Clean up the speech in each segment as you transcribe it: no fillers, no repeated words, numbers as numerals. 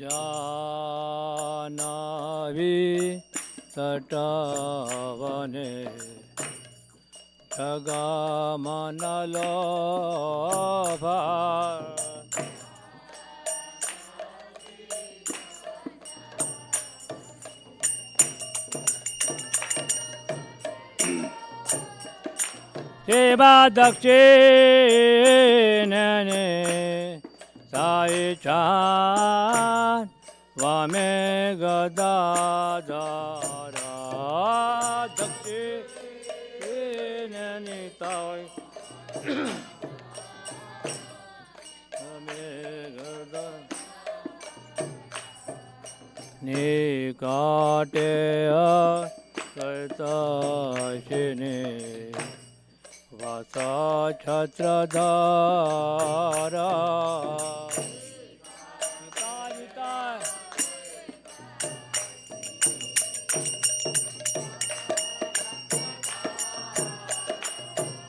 જાનવી તટવને જગમનલોભા સેવા દક્ષિણને સાઈ ચાન વામે ગદાધારા દક્ષિણની તાઈ વામે ગદા નિકાટે કરતાશિને વાસા છત્રધારા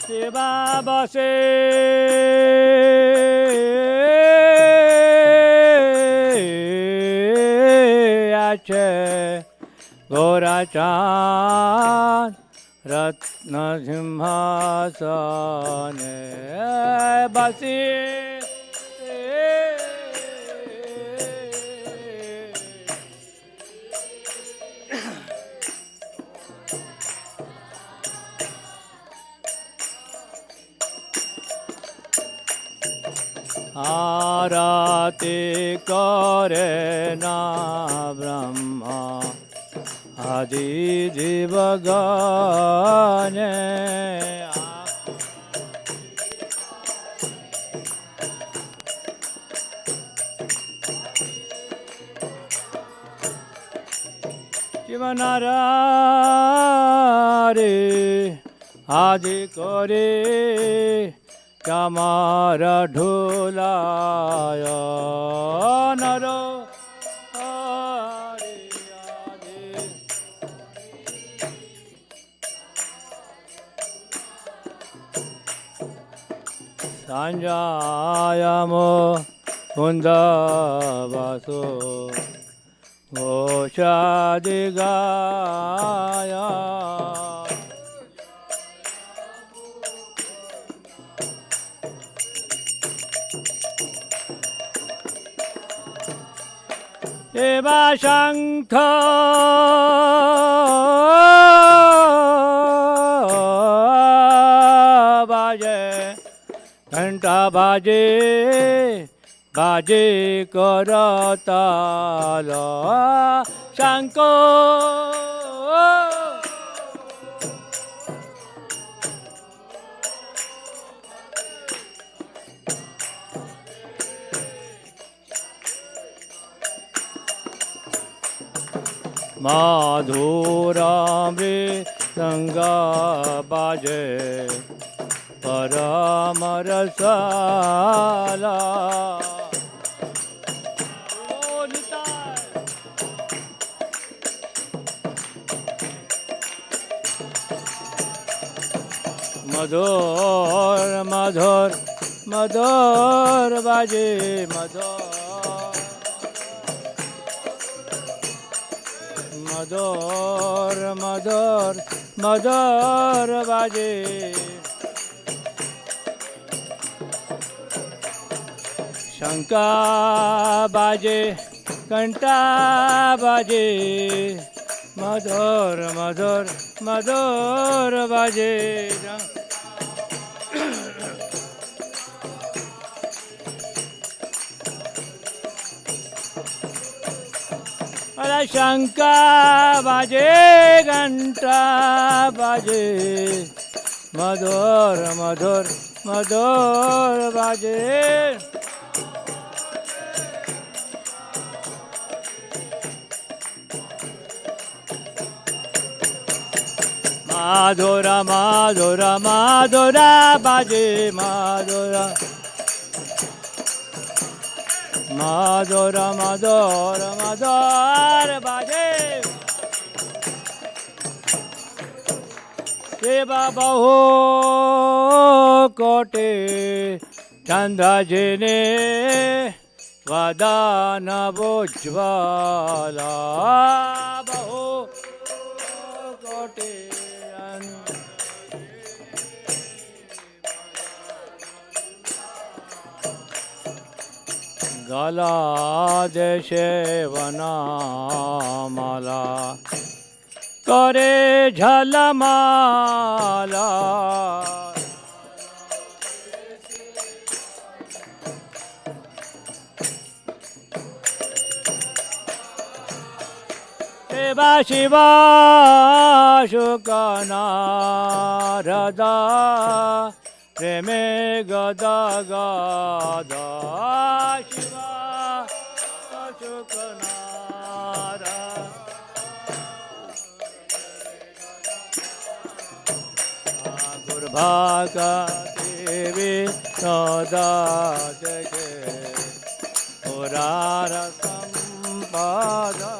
સેવા બસે છે ગોરા ચાંદ રત્ન સિંહાસને બસી આરતી કરે ના બ્રહ્મા આદિ જીવગને જીવનારે આદિ કરે કમર ઢોલાય નરો સંજાયમો કુંદવાસો ઘોષાદિ ગાયા એવા શંખ બાજે ઘંટા બાજે બાજે કરતાલ શંકો માધુરામૃ સંગા બાજે પરમ રસાલા મધુર મધુર મધુર બાજે મધુર મધુર મધુર મધુર બાજે શંકા બાજે કંટા બાજે મધુર મધુર મધુર બાજે અરે શંકા બાજે ઘંટા બાજે મધુર મધુર મધુર બાજે માધુરા માધુરા માધુરા બાજે માધુરા માધુરા માધુરા માધુર બાજે સેવા બહુ કોટે ચંદ્રજીને वदनवोज्ज्वला बहु कोटि गलादेशे वनामाला करे झलमाला शिवा शिवा शुकनारदा प्रेमे गदा गदा शिवा शुकनारा गुरुभागा देवी सदा जगे पुरार संपादा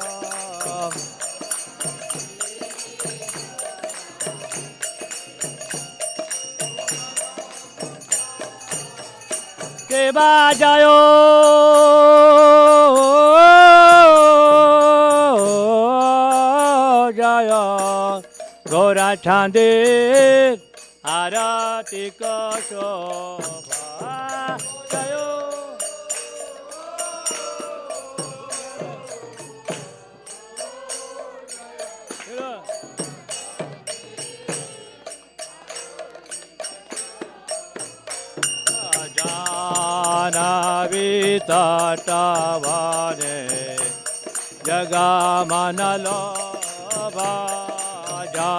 केबा जायो जायो गोरा छांदे आरती को शोभा जायो तटवारे जगा मनलो बाजा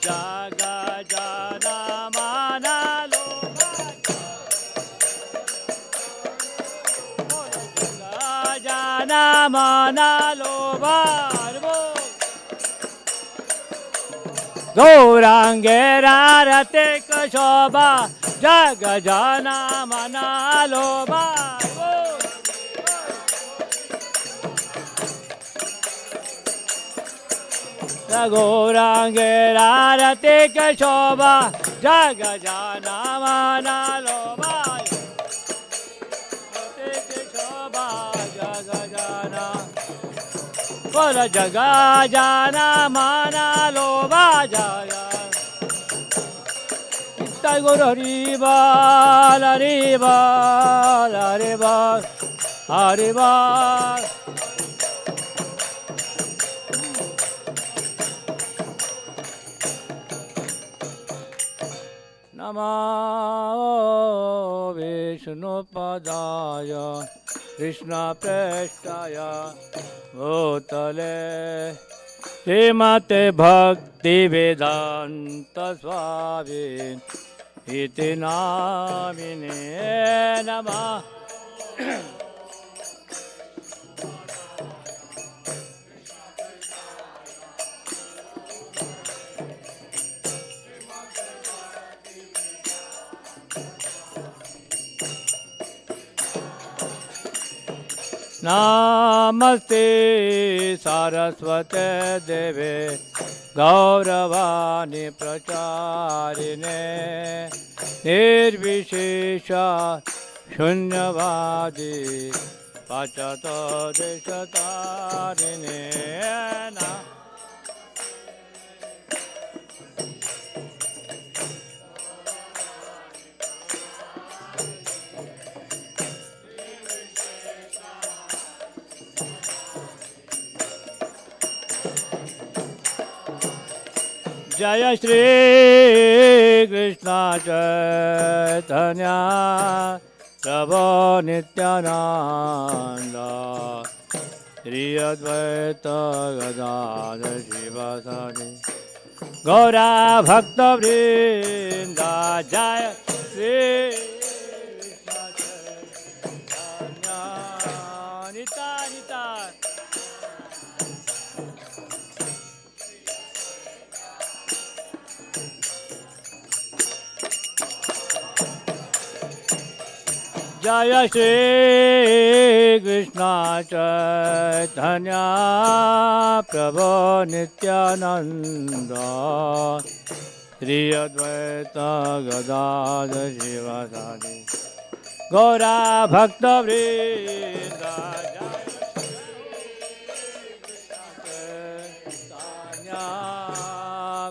जगा जाना मनलो जगा जाना मनलो गौरांगे रारते कशोभा जग जाना मनालो गौरांगे रारते कशोभा जग जाना मनालो शोभा जग जाना बोल जगा जाना माना लो बाजाया इत्ता गुरु हरि बाल हरि बाल हरि बाल हरि बाल नमो विष्णुपदाय कृष्ण प्रेष्ठाय भूतले श्रीमते भक्ति वेदांत स्वामी इति नामिने नमः नमस्ते सरस्वते देवे गौरवाणी प्रचारिणे निर्विशेष शून्यवादी पचत देशतारिणे जय श्री कृष्ण चैतन्य प्रभु नित्यानंद श्री अद्वैत गदाधर शिवासादि गौरा भक्त वृंद जय श्री कृष्ण चैतन्य निता निता जय Shri Krishna Chaitanya Prabhu Nityananda Sri Advaita Gadadhar Sivasadi Gaura Bhakta Vrinda Chaitanya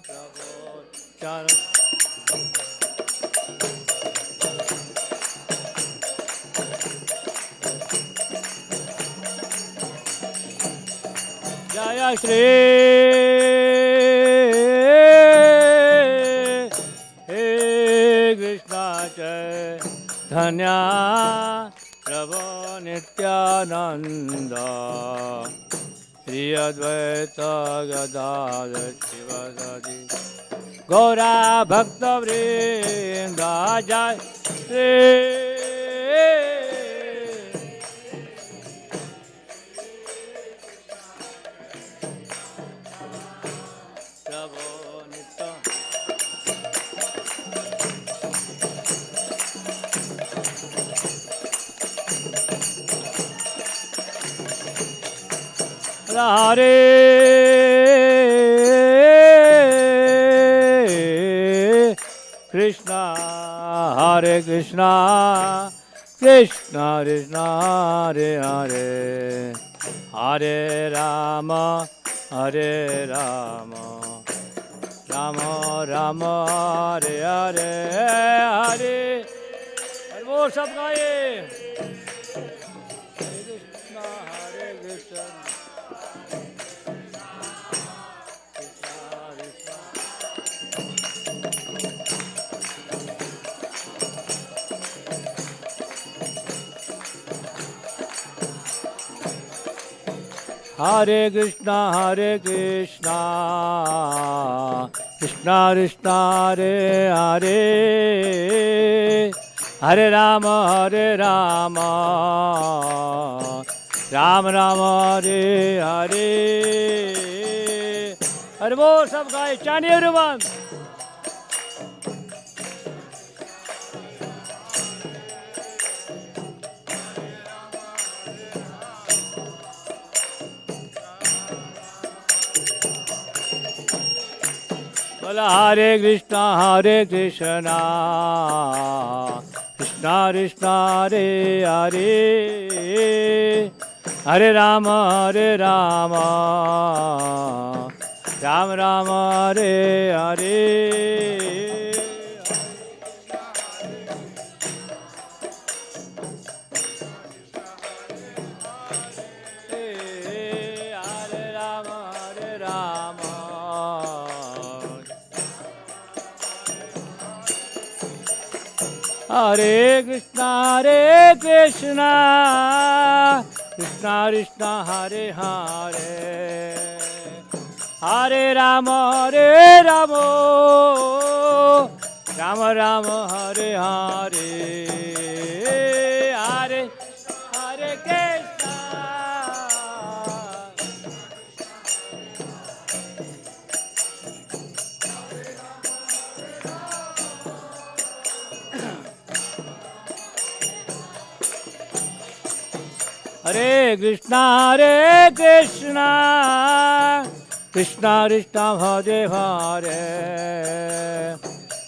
Prabhu Nityananda Jaya Shri Krishna Chaitanya Prabhu Nityananda Sri Advaita Gadadhar Sivasadi Gaura Bhakta Vrinda Jaya Shri Hare Krishna, Hare Krishna, Krishna Krishna, Hare Hare, Hare Rama, Hare Rama, Rama Rama, Hare Hare, Hare वो सब गाए हरे कृष्णा हरे Krishna Hare Krishna, Hare Krishna, Krishna Krishna, Hare Hare, Hare Rama, Hare Rama, Rama Rama, Hare Hare. Hare Bol, sab gaye, chant everyone. Hare Krishna, Hare Krishna, Krishna Krishna, Hare Hare, Hare Rama, Hare Rama, Rama Rama, Hare Hare. Hare Krishna, Hare Krishna, Krishna Krishna, Hare Hare, Hare Rama, Hare Rama, Rama Rama, Hare Hare, Hare Hare Krishna. Hare Krishna, Hare Krishna, Krishna Krishna, Hare Hare,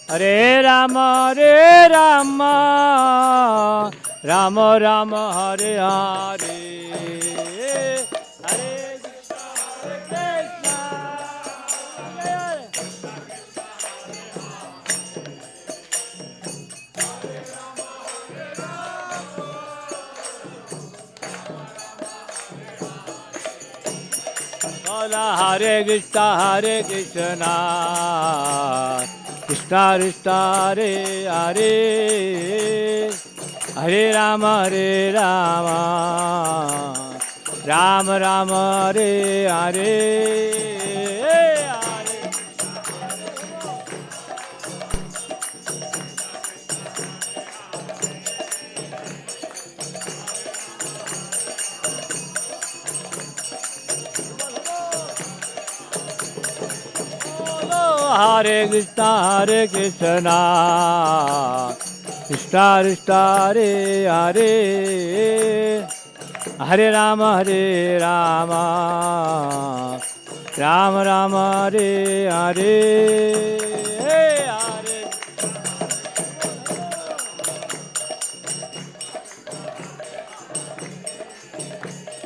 Hare Rama, Hare Rama, Rama Rama, Hare Hare, Hare Krishna, Hare Hare Krishna, Hare Krishna, Krishna Krishna, Hare Hare, Hare Rama, Hare Rama, Rama Rama, Hare Hare. Hare Krishna, Hare Krishna, Krishna Krishna, Hare Hare, Hare Rama, Rama Rama, Hare Hare. Hare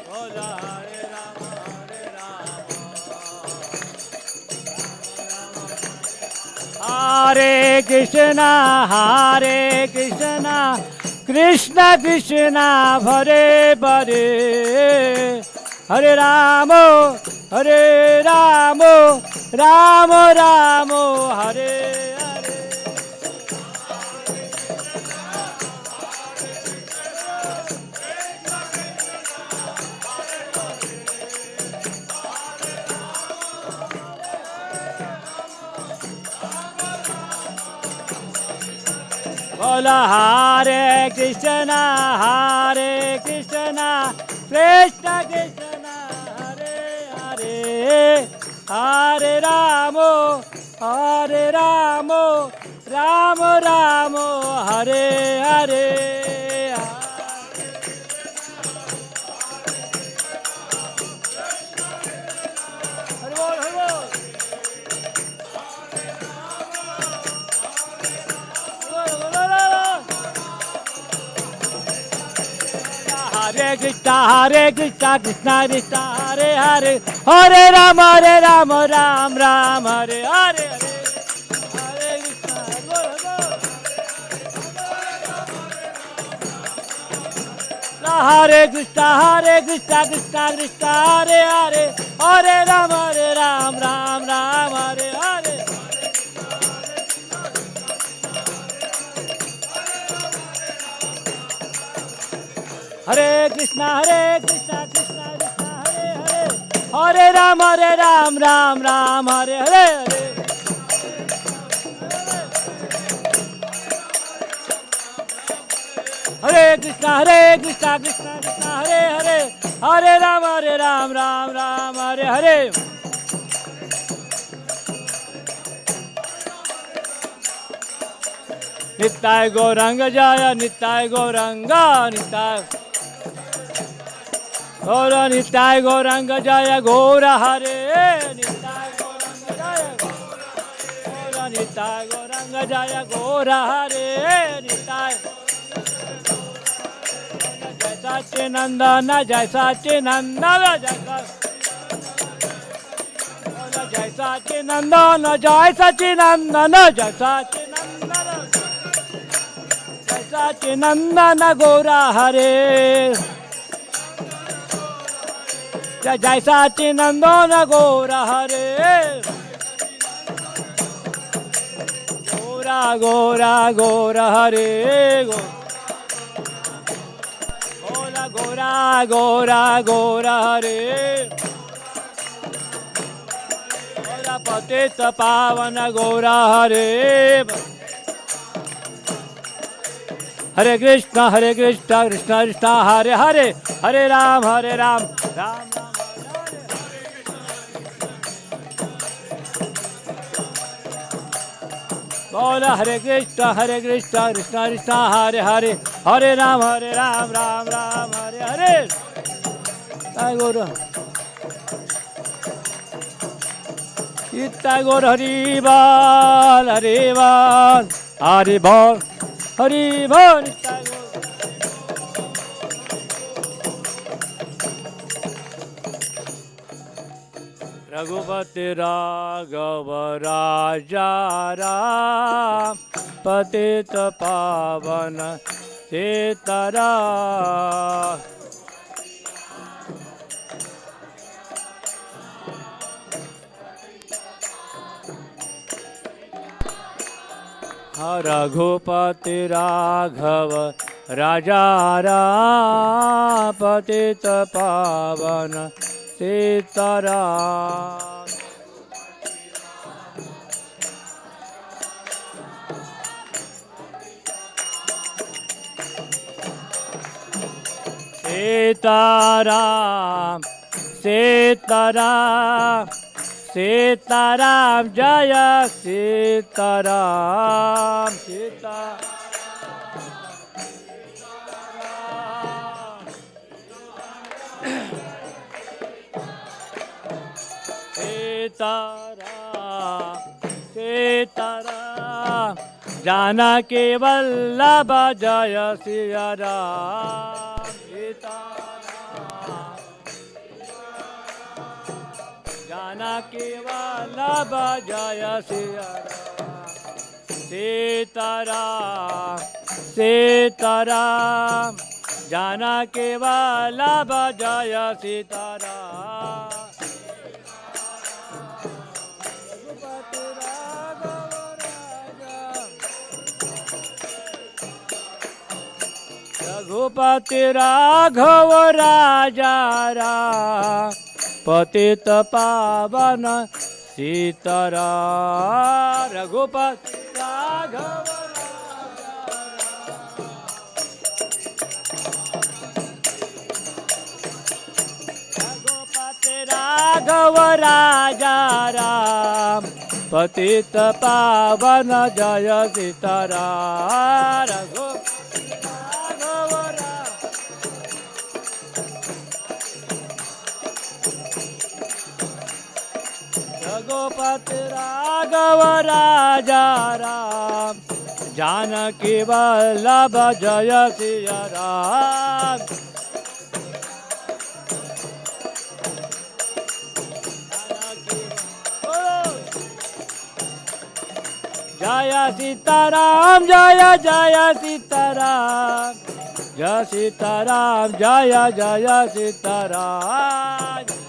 Bola Hare Rama, Hare Krishna, Krishna Krishna, Hare Hare, Hare Rama, Rama Rama, Hare Hare. Bola Hare Krishna, Krishna Krishna, Hare Hare, Hare Rama, Rama Rama, Hare Hare. Hare Bol, Hare Bol. Hare Krishna, Krishna Krishna, Hare Hare, Hare Rama, Ram Ram, Hare Hare, Hare Krishna, Krishna Krishna, Hare Hare, Hare Rama, Ram Ram, Hare Hare. Hare Krishna, Krishna Krishna, Hare Hare, Hare Rama, Ram Ram, Hare Hare. Hare Krishna, Krishna Krishna, Hare Hare, Hare Rama, Ram Hare Hare. Nittai Gauranga Jaya, Nittai Gauranga, Nittai Gaura, Nittai Gauranga Jaya, Gaura Hare, Nittai Gauranga Jaya, Gaura, Nittai Gauranga Jaya, Gaura Hare, Nittai Jai Satchinandana, Jai Satchinandana, Jai Satchinandana, Jai Satchinandana, Jai Satchinandana, Jai Satchinandana, Gaura Hare. Jai Satchinandana, Gaura Hare. Gaura, Gaura, Gaura Hare. Gaura, Gaura, Gaura, Gaura Hare. Gaura Patita Pavana, Gaura Hare. Hare Krishna, Krishna Krishna, Hare Hare, Hare Ram, Ram Ram. Bola Hare Krishna, Krishna Krishna, Hare Hare, Hare Ram, Ram Ram, Hare Hare. Jai Gaura. Jai Gaura, Hari Bol, Hari Bol, Hari Bol, Hari Bol. Raghupati Raghav Raja Ram, Patita Pavana Sitaram. Raghupati Raghav Raja Ram, Patita Pavana Sitaram. Sitaram, Sitaram, Sitaram, Jaya Sitaram, Sitaram. Sitaram Sitaram Janaki Vallabh जय सिया राम सीताराम जानकी वल्लभ जय सिया राम सीताराम सीताराम जानकी वल्लभ जय सीताराम रघुपति राघव राजा राम पतित पावन सीताराम रघुपति राघव रघुपति राघव राजा राम पतित पावन जय सीताराम रघुपति राघव राजा राम जानकी वल्लभ जय सिया राम जय सीताराम जय जय सीताराम जय सीताराम जय जय सीताराम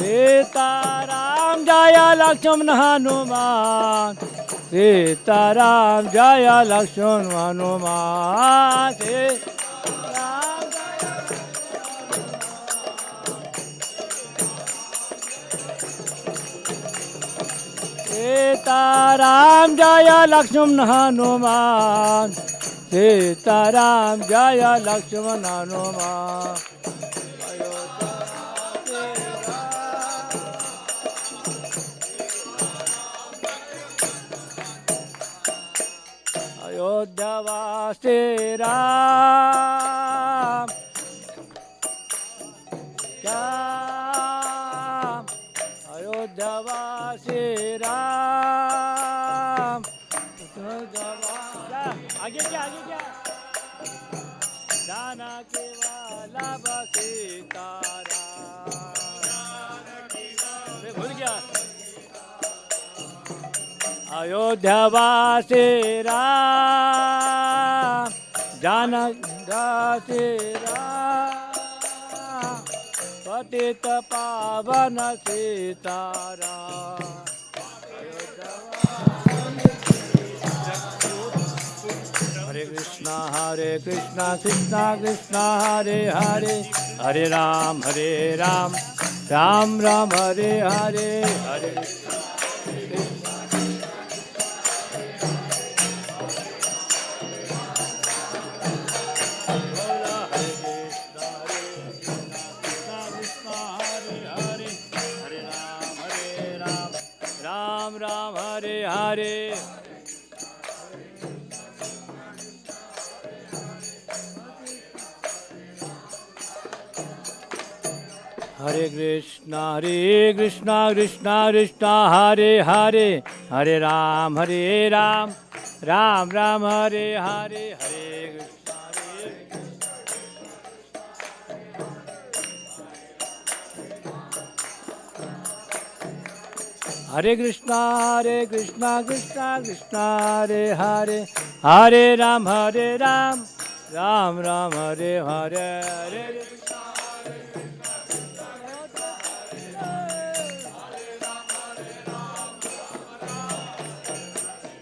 सीताराम जय लक्ष्मण हनुमान सीताराम जय लक्ष्मण हनुमान सीताराम जय लक्ष्मण हनुमान सीताराम जय लक्ष्मण हनुमान अयोध्यावासी राम श्याम अयोध्यावासी राम आगे क्या जानकी वल्लभ सीताराम भूल गया अयोध्यावासी राम जानकी राम पतित पावन सीताराम हरे कृष्णा कृष्णा कृष्णा हरे हरे हरे राम राम राम हरे हरे हरे राम हरे हरे हरे कृष्णा कृष्णा कृष्णा हरे हरे हरे राम राम हरे हरे हरे हरे कृष्णा कृष्णा कृष्णा हरे हरे हरे राम राम हरे हरे हरे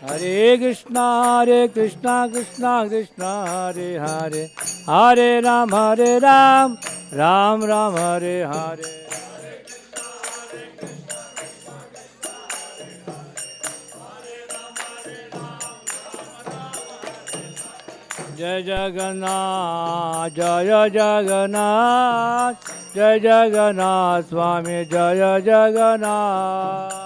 हरे कृष्णा कृष्णा कृष्णा हरे हरे हरे राम राम हरे हरे जय जगन्नाथ जय जगन्नाथ स्वामी जय जगन्नाथ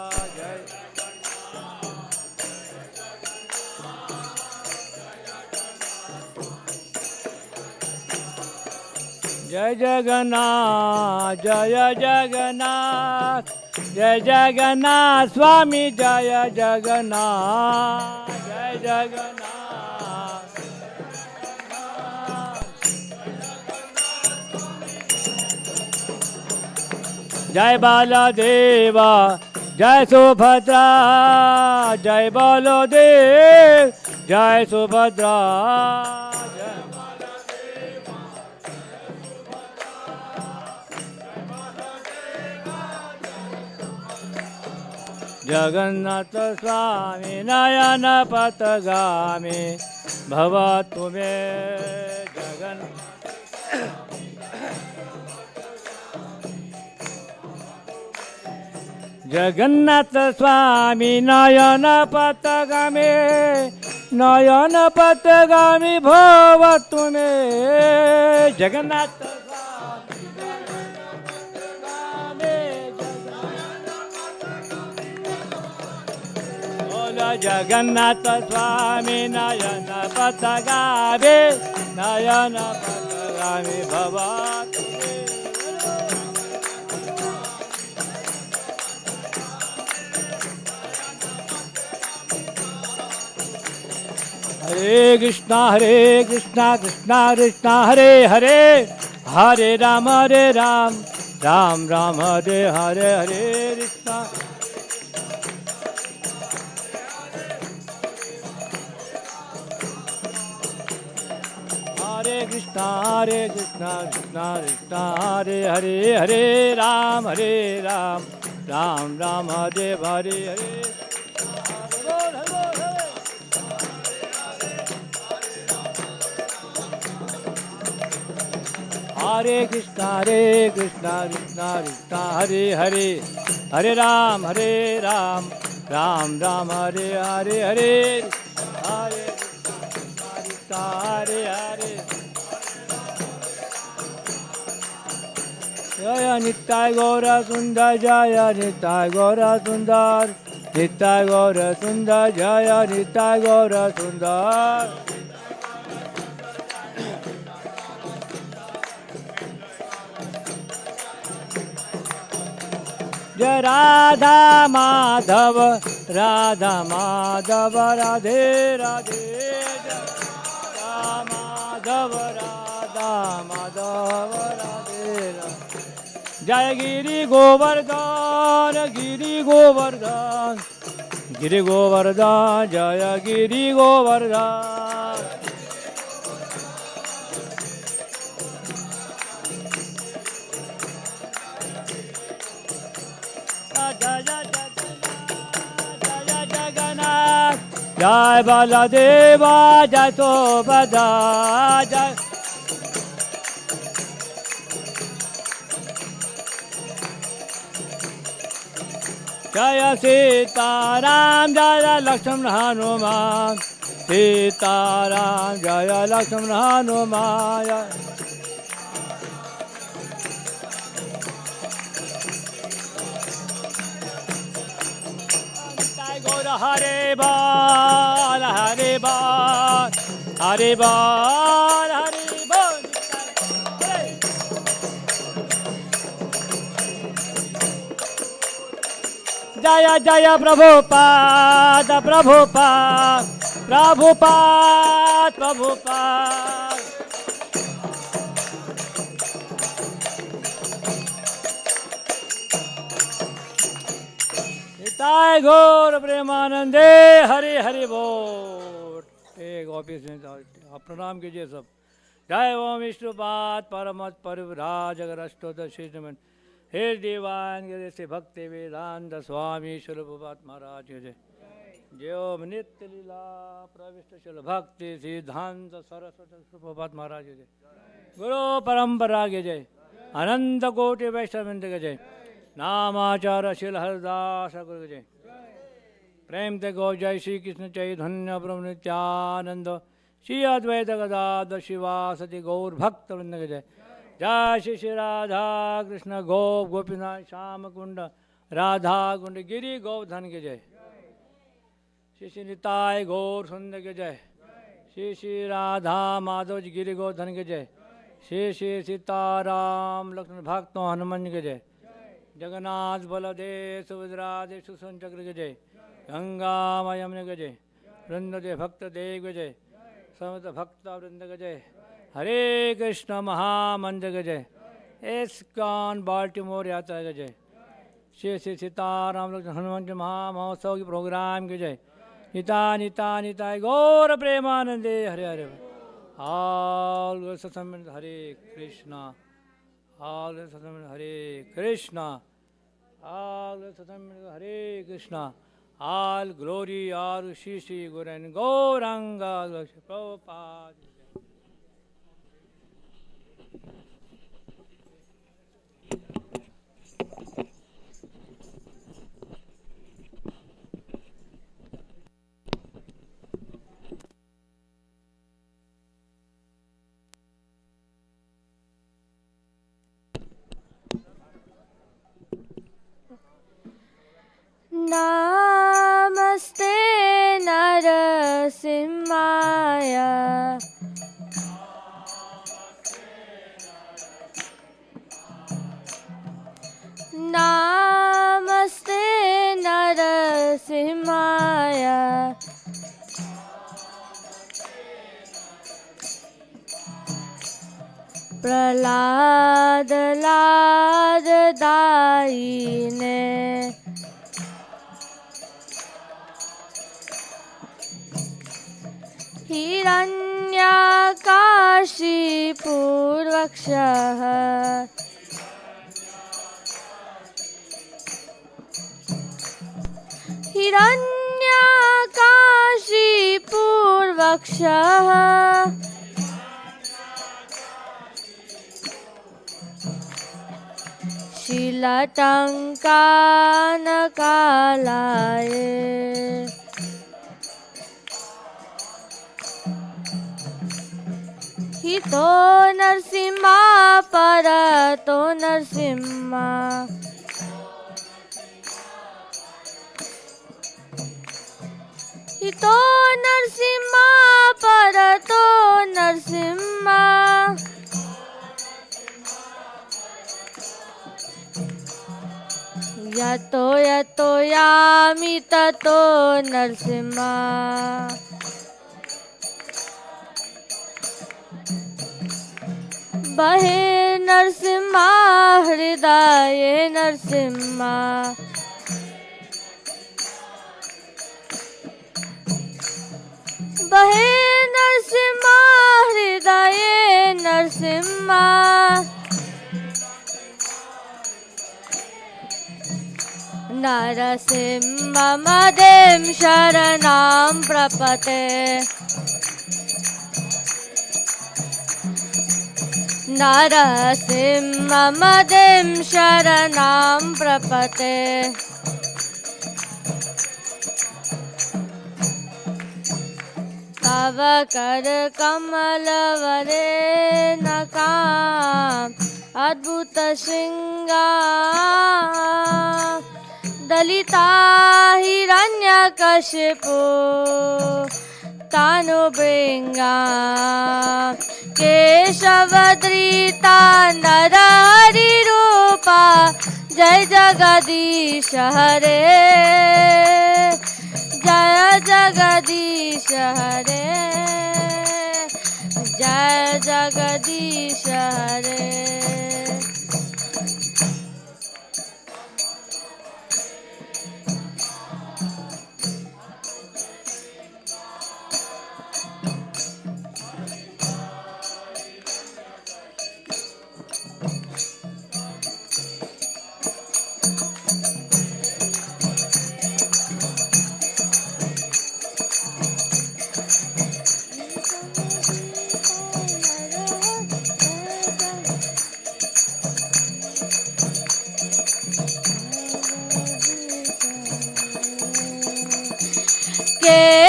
जय जगन्नाथ जय जगन्नाथ जय जगन्नाथ स्वामी जय जगन्नाथ जय जगन्नाथ जय बालादेवा जय सुभद्रा जय बलदेव जय सुभद्रा जगन्नाथ स्वामी नयन पथगामी भवतु मे जगन् जगन्नाथ स्वामी नयन पथगामी भवतु मे जगन्नाथ जगन्नाथ स्वामी नयन पथगामी भवतु हरे कृष्णा कृष्णा कृष्णा हरे हरे हरे राम राम राम हरे हरे हरे कृष्णा हरे कृष्णा कृष्णा कृष्णा हरे हरे हरे राम राम राम हरे हरे हरे हरे कृष्णा कृष्णा कृष्णा हरे हरे हरे राम राम राम हरे हरे हरे हरे कृष्णा हरे हरे जय नित्य गौर सुंदर जय नित्य गौर सुंदर नित्य गौर सुंदर जय नित्य गौर सुंदर जय राधा माधव राधे राधे माधव राधा माधव राधे जय गिरि गोवर्धन जय गिरि गोवर्धन जय जगन्नाथ जय बलदेवा जय सुभद्रा जय सीताराम जय लक्ष्मण हनुमान सीताराम जय लक्ष्मण हनुमान गौर हरे बाल हरे बाल हरे बाल हरे बाल जय जय प्रभुपाद प्रभुपाद प्रभुपाद प्रभुपाद निताय गौर प्रेमानंदे हरे हरि बोल। एक ऑफिस में आप प्रणाम कीजिए सब। जय ओम विष्णुपाद परमत परिव्राज अष्टोदशी हे दीवान गिरे से भक्ति वेदांत स्वामी शुलभपात महाराज के जय। जय ओम नित्य लीला प्रविष्ट शुल भक्ति सिद्धांत सरस्वती शुलभपात महाराज के जय। गुरु परंपरा के जय। अनंत कोटि वैष्णव के जय। नामाचार शिल हरदास गुरु के जय। प्रेम ते गो जय श्री कृष्ण चैतन्य प्रभु नित्यानंद श्री अद्वैत गदाधर शिवासति गौर भक्त वृंद के जय। जय श्री श्री राधा कृष्ण गोप गोपीनाथ श्याम कुंड राधा कुंड गिरी गोवर्धन के जय। श्री श्री निताय गौर सुंदर के जय। श्री श्री राधा माधव जी गिरी गोवर्धन के जय। श्री श्री सीताराम लक्ष्मण भक्त हनुमान के जय। जगन्नाथ बलदेव सुभद्रा सुसंचक्र के जय। गंगा यमुना के जय। वृंद भक्त देव के जय। समस्त भक्त वृंद के जय। हरे कृष्ण महामंत्र के जय। इस्कॉन बाल्टीमोर यात्रा के जय। श्री श्री सीताराम लक्ष्मण हनुमान महामहोत्सव के प्रोग्राम के जय। निता निता निताय गौर प्रेमानंदे Hare Hare. All Satsang Hare Krishna. All Satsang Hare Krishna. All Satsang Hare Krishna. All glory, all Shri Shri Guru and Gauranga Prabhupada. Namaste Narasimhaya. Namaste Narasimhaya. Prahlad Lad Daine. हिरण्यकाशीपूर्वक्षः हिरण्यकाशीपूर्वक्षः शीलटङ्कानकालाय हितो नरसिंहा परतो नरसिंहा हितो नरसिंहा परतो नरसिंहा यतो यतो यामि ततो नरसिंहा बहे नरसिंहा हृदय नरसिंहा बहे नरसिंहा हृदय नरसिंहा नरसिंहमदें शरणं प्रपते नरसिंहमदें शरणं प्रपते तव करकमलवरे नकाम् अद्भुतशृङ्गा दलिता हिरण्यकशिपु तानुभृङ्गा केशवधृता नरहरिरूपा जय जगदीश हरे जय जगदीश हरे जय जगदीश हरे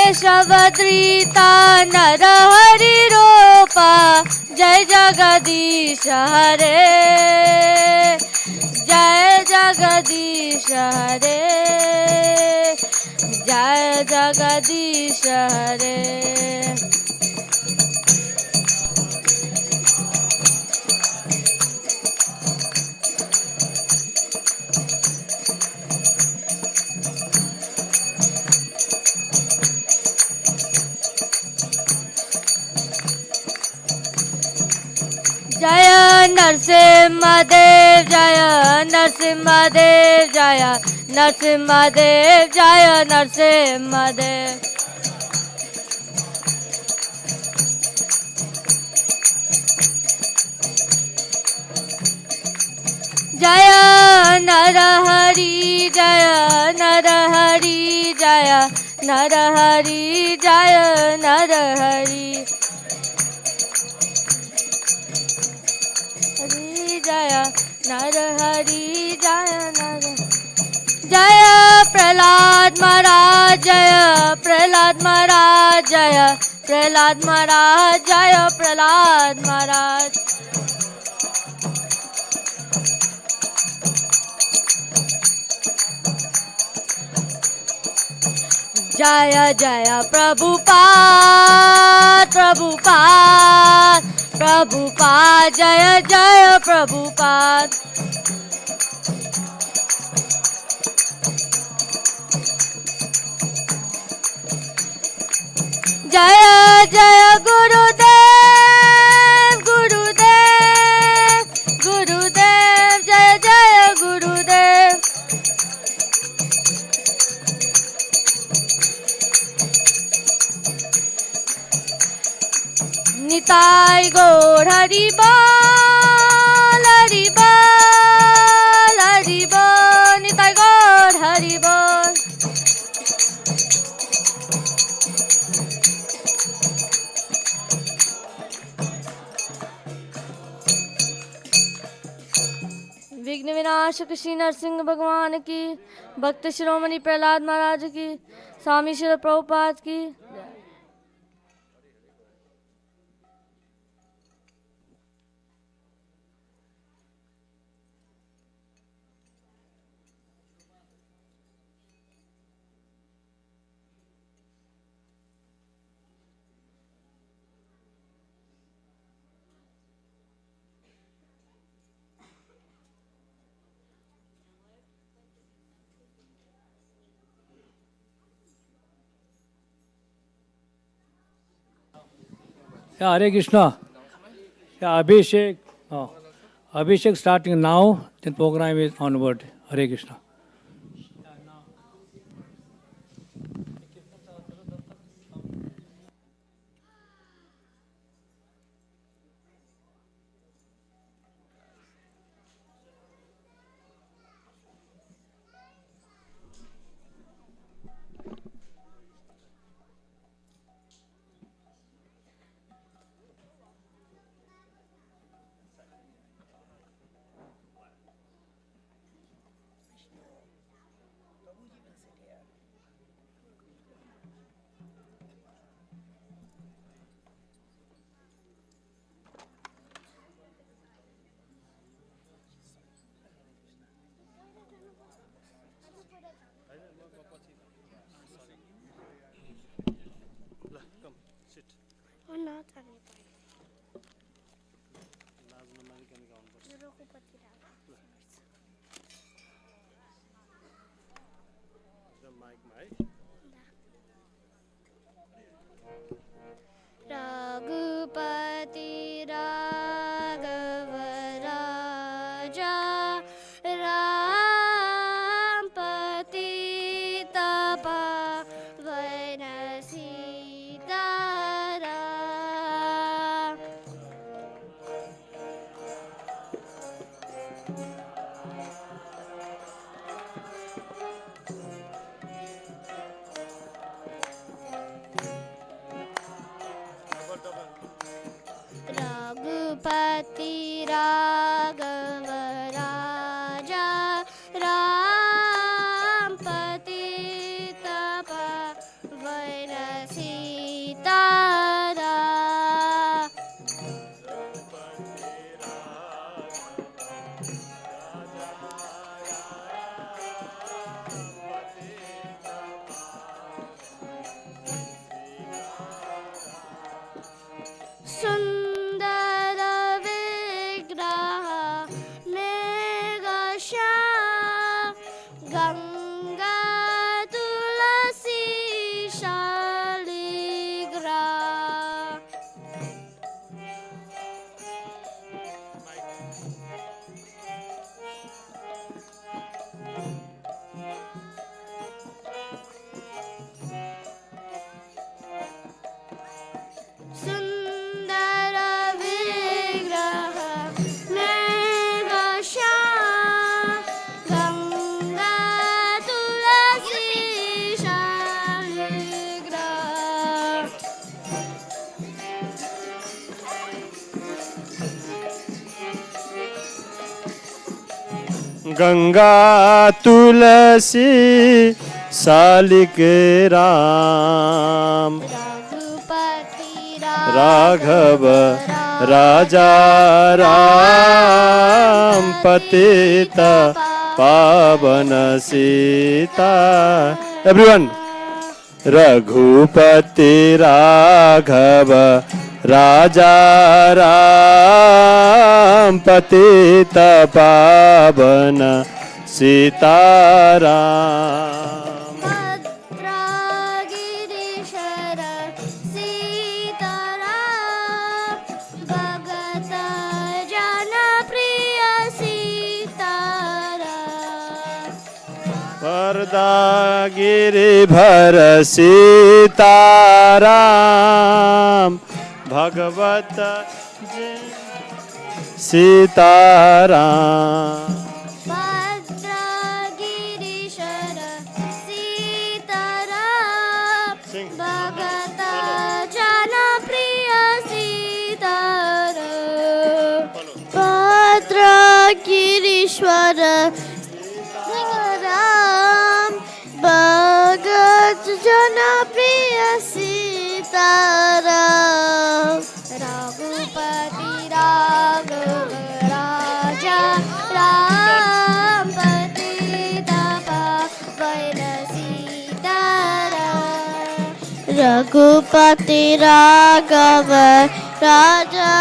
केशवधृता नरहरिरूपा जय जगदीश हरे जय जगदीश हरे जय जगदीश हरे नरसिंहदेव जय नरसिंहदेव जय नरसिंहदेव जय नरसिंहदेव जय नरहरि जय नरहरि जय नरहरि जय नरहरि हरि जय नरहरि जय नर जय प्रहलाद महाराज जय प्रहलाद महाराज जय प्रहलाद महाराज जय प्रहलाद महाराज जय जय प्रभुपाद प्रभुपाद प्रभुपाद जय जय प्रभुपाद जय जय गुरुदेव गुरुदेव गुरुदेव जय जय गुरुदेव निताय गौर हरि बोल हरि बोल हरि बोल निताय गौर हरि बोल विघ्न विनाशक श्री नरसिंह भगवान की भक्त शिरोमणि प्रहलाद महाराज की स्वामी श्री प्रभुपाद की Yeah, Hare Krishna. Yeah, Abhishek. Oh, Abhishek starting now, then program is onward. Hare Krishna. Raghupati Raghav राजा राम पतित पावन सीताराम रघुपति राघव राजा राम पतित पावन सीताराम सुंदर विग्रह गंगा तुलसी सालिक राम राघव राजा राम पतित पावन सीता एवरीवन रघुपति राघव राजा राम पतित पावन सीताराम भद्रगिरिशर सीताराम भगत जन प्रिय सीताराम वरदा गिरिभर सीताराम भगवत सीताराम भद्रगिरिशर सीताराम भगत जन प्रिय सीताराम भद्रगिरीश्वर राम भगत जन प्रिय सीताराम रघुपति राघव राजा राम पतित पावन सीताराम रघुपति राघव राजा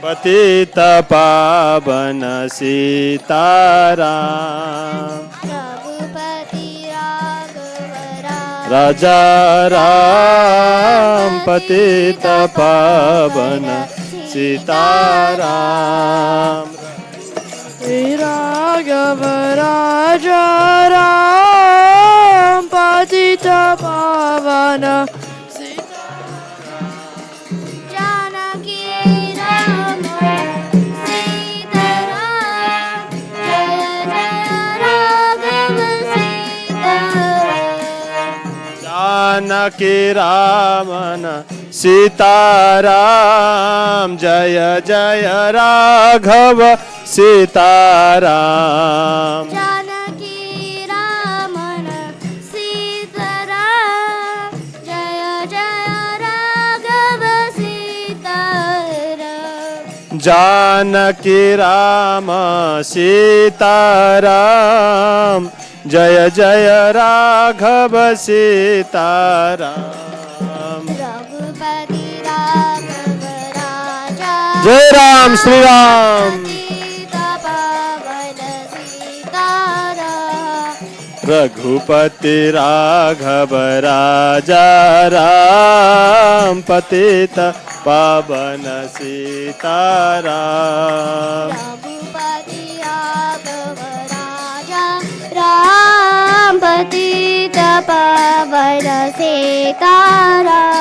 पतित पावन सीताराम रघुपति राघव राजा राम पतित पावन सीताराम राघव राजा राम पतित पावन जानकी राम सीताराम जय जय राघव सीताराम जानकी रामन सीताराम जय जय राघव सीताराम जानकी रामन सीताराम जय जय राघव सीताराम जानकी राम सीताराम जय जय राघव सीताराम रघुपति राघव राजा जय राम श्री राम पतित पावन सीताराम रघुपति राघव राजा राम पतित पावन सीताराम रघुपति राघव राजा राम पतित पावन सीताराम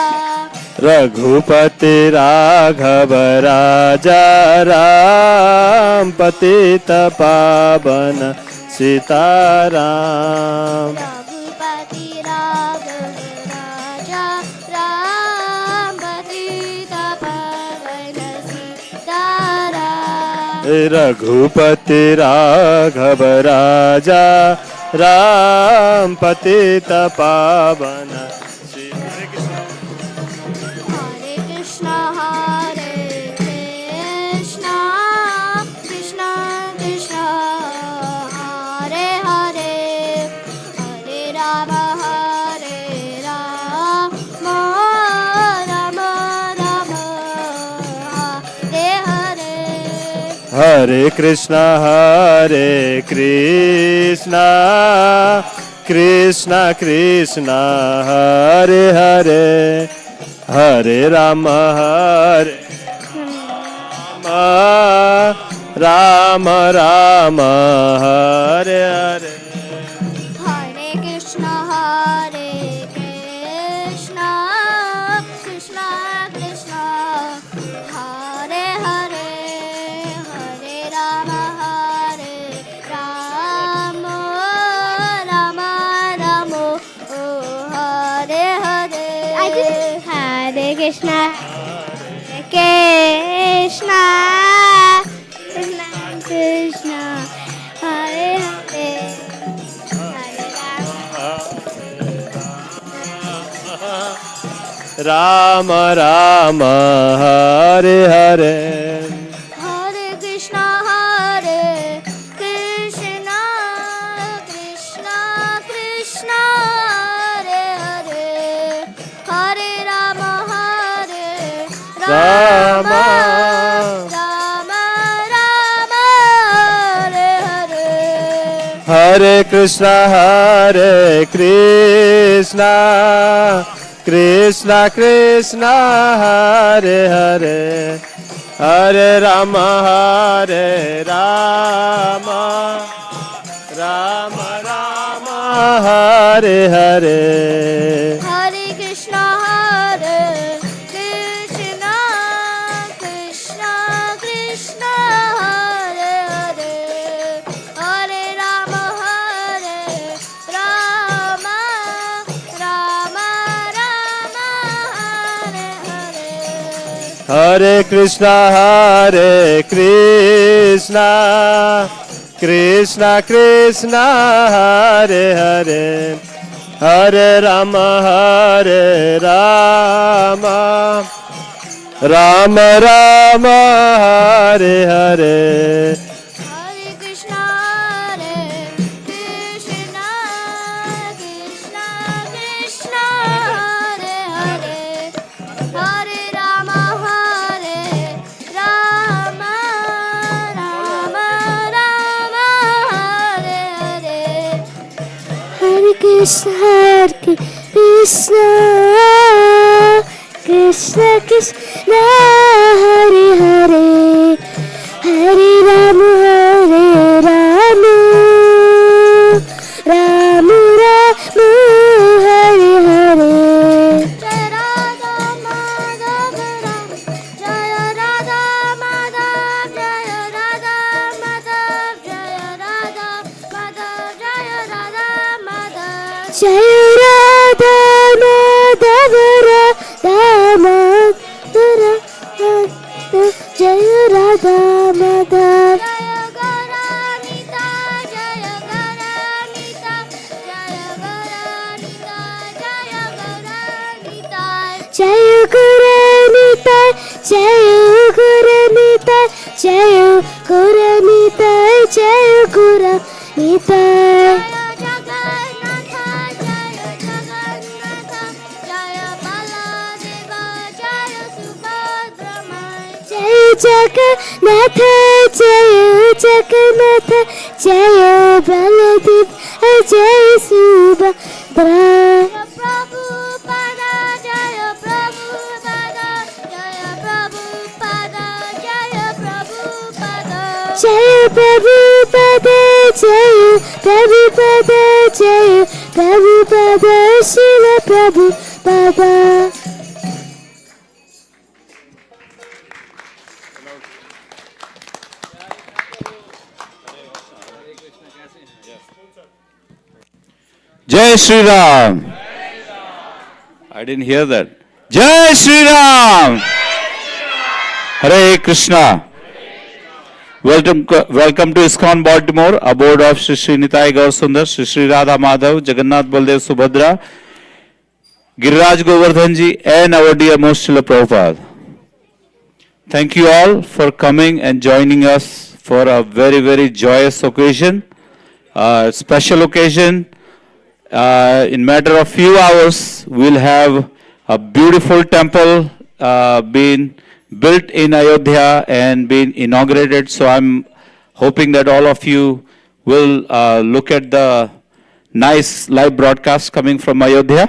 रघुपति राघव राजा राम पतित पावन सीताराम रघुपति राघव राजा राम पतित पावन सीताराम रघुपति राघव राजा राम पतित पावन हरे Krishna Krishna Krishna Hare Hare Hare Ram Ram Ram Hare Hare Hare Krishna Krishna Krishna Hare Hare Hare Ram Ram Ram Hare Hare Hare Krishna Krishna Krishna Hare Hare Hare Ram Ram Ram Hare Hare Hare Krishna Krishna Krishna Rama Rama Hare Hare Hare Krishna Krishna Krishna Krishna Hare Hare Hare Rama Rama Rama Rama Hare Hare Hare Krishna Krishna Krishna Hare Hare Hare Rama Rama Rama Hare Hare Hare Krishna Krishna Krishna Krishna Hare Hare Hare Rama Rama Rama Rama Hare Hare Hare Krishna Krishna Krishna Hare Hare Hare Rama Rama Rama Hare Hare Hare Krishna Krishna Krishna Krishna Hare Hare Hare Rama Rama Rama Rama Hare Hare Hare Krishna Krishna Krishna Krishna Hare Hare Hare Rama Rama Rama Hare Hare Jai Radha Madhav Ram Jai Radha Madhav Jai Radha Madhav Jai Radha Madhav Jai Radha Madhav Jai Radha Madhav Jai Radha Madhav Jaya Garanita Jaya Garanita Jaya Garanita Jaya Garanita Jaya Garanita Jaya Garanita Jaya Garanita Jaya Garanita Jagannath, Jaya Jagannath, Jaya Baladev, Jaya Subhadra. Prabhupada, Jaya Prabhupada, Jaya Prabhupada, Jaya Prabhupada. Jaya Prabhupada, Jaya Prabhupada, Jaya Prabhupada, Srila Prabhupada. Jai Shri Ram. I didn't hear that. Jai Shri Ram. Hare Krishna. Welcome to ISKCON Baltimore, aboard of Shri Shri Nitai Gaur Sundar, Shri Shri Radha Madhav, Jagannath Baldev Subhadra, Giriraj Govardhan Ji, and our dear most Srila Prabhupada. Thank you all for coming and joining us for a very, very joyous occasion, special occasion. In matter of few hours, we'll have a beautiful temple being built in Ayodhya and being inaugurated. So I'm hoping that all of you will look at the nice live broadcast coming from Ayodhya.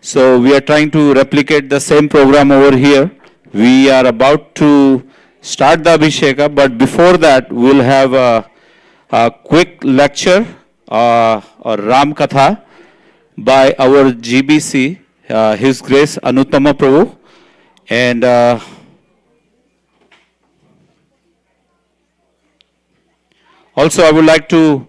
So we are trying to replicate the same program over here. We are about to start the Abhisheka, but before that, we'll have a quick lecture or Ram Katha by our GBC, His Grace Anuttama Prabhu. And also I would like to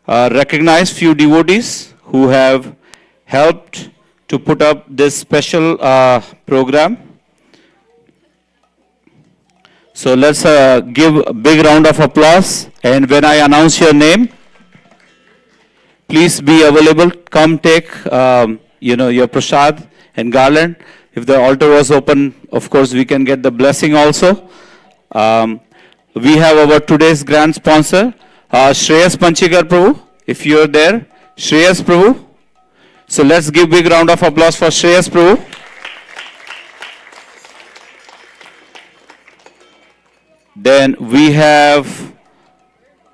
recognize few devotees who have helped to put up this special program. So let's give a big round of applause, and when I announce your name, please be available. Come take your prasad and garland. If the altar was open, of course, we can get the blessing also. We have our today's grand sponsor, Shreyas Panchikar Prabhu. If you are there, Shreyas Prabhu. So let's give big round of applause for Shreyas Prabhu. Then we have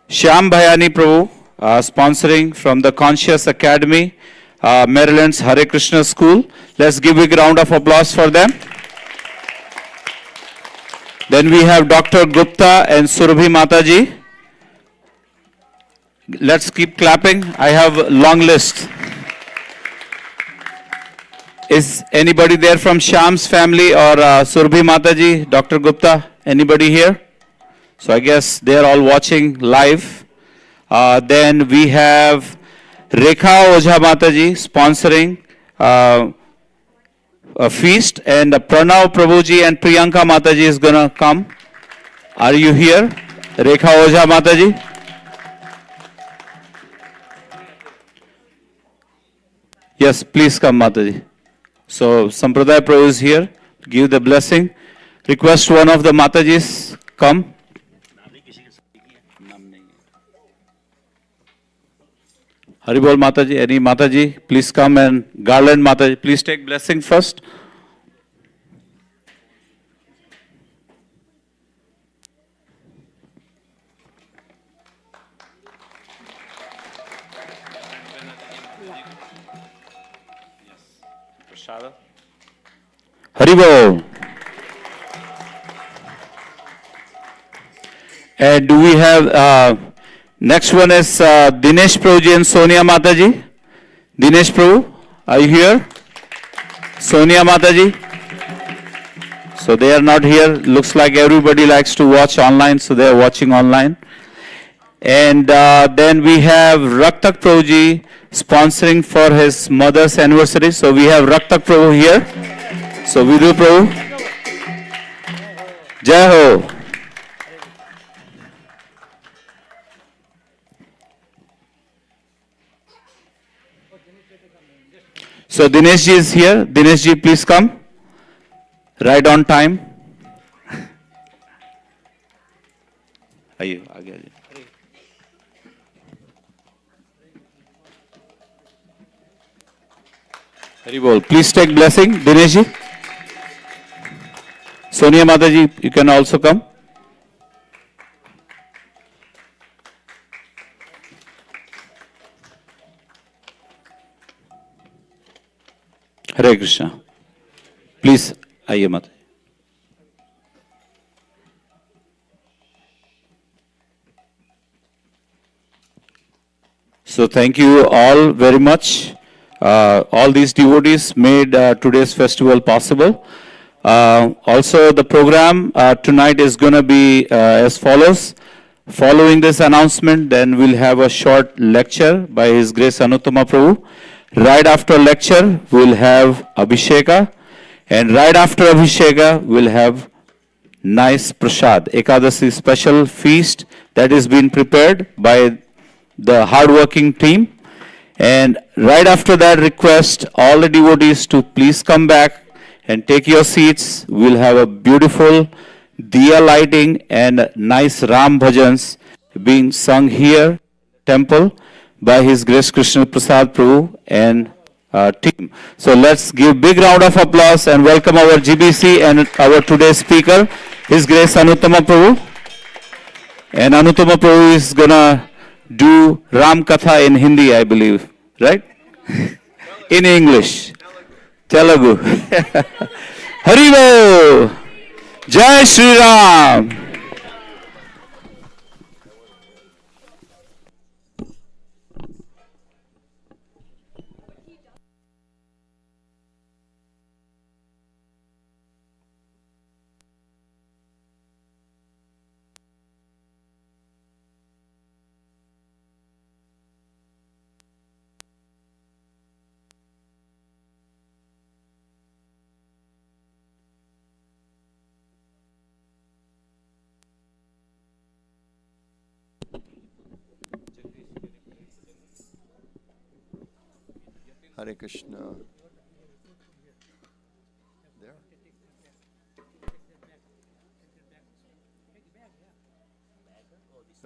Shyam Bhayani Prabhu, sponsoring from the Conscious Academy, Maryland's Hare Krishna School. Let's give a big round of applause for them. Then we have Dr. Gupta and Surabhi Mataji. Let's keep clapping. I have a long list. Is anybody there from Shyam's family or Surabhi Mataji, Dr. Gupta? Anybody here? So I guess they are all watching live. Then we have Rekha Ojha Mataji sponsoring a feast, and Pranav Prabhuji and Priyanka Mataji is gonna come. Are you here? Rekha Ojha Mataji. Yes, please come, Mataji. So Sampradaya Prabhu is here to give the blessing. Request one of the Matajis come. Haribol Mataji, any Mataji, please come, and Garland Mataji, please take blessing first. Haribol. And do we have, next one is Dinesh Prabhuji and Sonia Mataji. Dinesh Prabhu, are you here? Sonia Mataji. So they are not here. Looks like everybody likes to watch online, so they are watching online. And then we have Raktak Prabhuji sponsoring for his mother's anniversary. So we have Raktak Prabhu here. So Vidhu Prabhu. Jai Ho. So Dinesh ji is here. Dinesh ji, please come. Right on time. आइए आगे आइए. Hari Bol. Please take blessing, Dinesh ji. Sonia Mataji, you can also come. Hare Krishna. Please, आइए Mataji. So thank you all very much. All these devotees made today's festival possible. Also, the program tonight is going to be as follows. Following this announcement, then we'll have a short lecture by His Grace Anuttama Prabhu. Right after lecture, we'll have Abhisheka. And right after Abhisheka, we'll have nice prasad, Ekadasi special feast that is being prepared by the hard-working team. And right after that, request all the devotees to please come back and take your seats. We'll have a beautiful diya lighting and nice Ram bhajans being sung here, temple, by His Grace Krishna Prasad Prabhu and team. So let's give big round of applause and welcome our GBC and our today's speaker, His Grace Anuttama Prabhu. And Anuttama Prabhu is gonna do Ram Katha in Hindi, I believe, right? In English. Telugu. Haribo! Jai Shri Ram! Hare Krishna.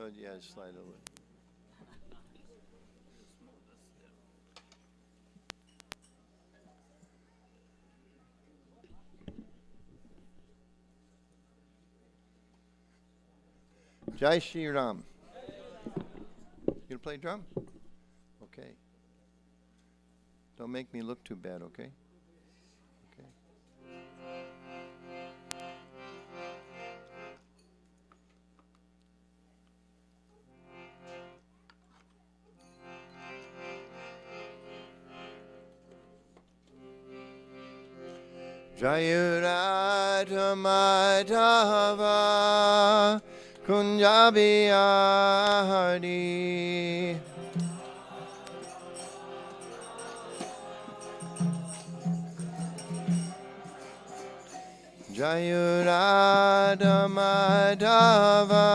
Oh, yeah, slide a little. Jai Shri Ram. You gonna play drum? Okay. Don't make me look too bad, okay? Okay. Jayurata Madhava Kunjabiyadi Jayurata Madhava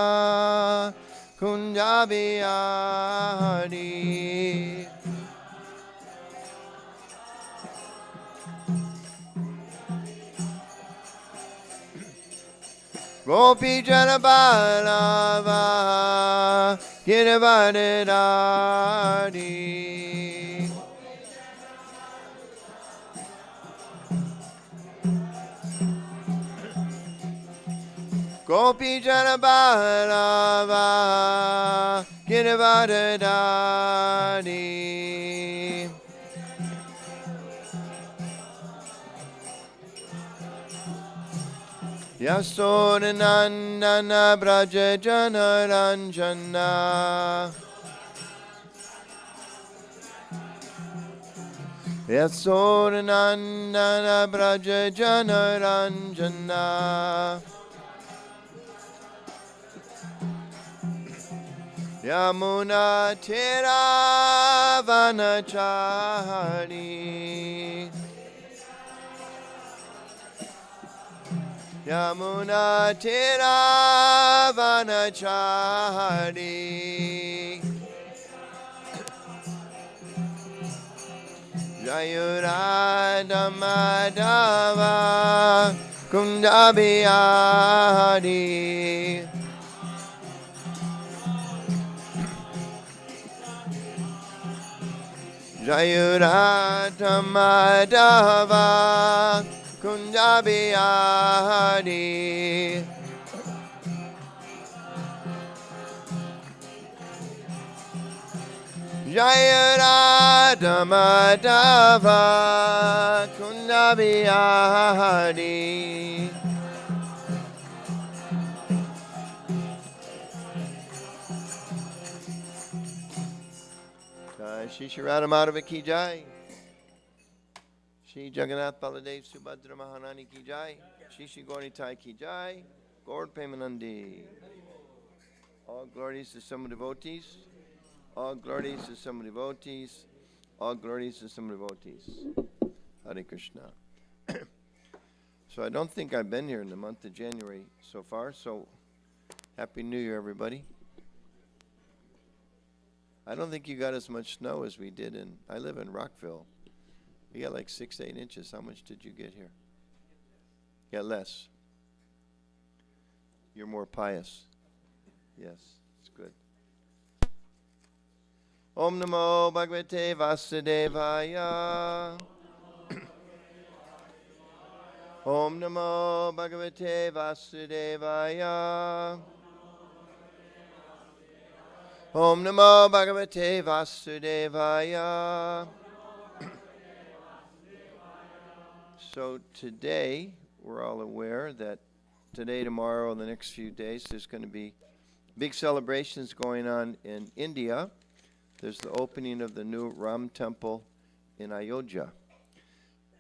Kunjabiyadi Gopi Janabalava Girivadidadi Gopi Janabalava Girivadidadi Yasodhanandana Braja Janaranjana Yasodhanandana Braja Janaranjana Yamuna Tiravanachari Yamuna Tiravanachari Jayurada Madhava Kundabiyadi Jayurata Madhava Kunjabiyadi Jayurata Madhava Kunjabiyadi Shri Shri Radha Madhava Ki Jai Shri Jagannath Baladev Subhadra Mahanani Ki Jai Shri Shri Gauritai Ki Jai Gaur Premanandi All glories to some devotees All glories to some devotees All glories to some devotees Hare Krishna So I don't think I've been here in the month of January so far, so Happy New Year everybody. I don't think you got as much snow as we did I live in Rockville. We got like 6 to 8 inches. How much did you get here? Yeah, less. You're more pious. Yes, it's good. Om Namo Bhagavate Vasudevaya. Om Namo Bhagavate Vasudevaya. Om Namo Bhagavate Vasudevaya. So today, we're all aware that today, tomorrow, and the next few days, there's going to be big celebrations going on in India. There's the opening of the new Ram temple in Ayodhya.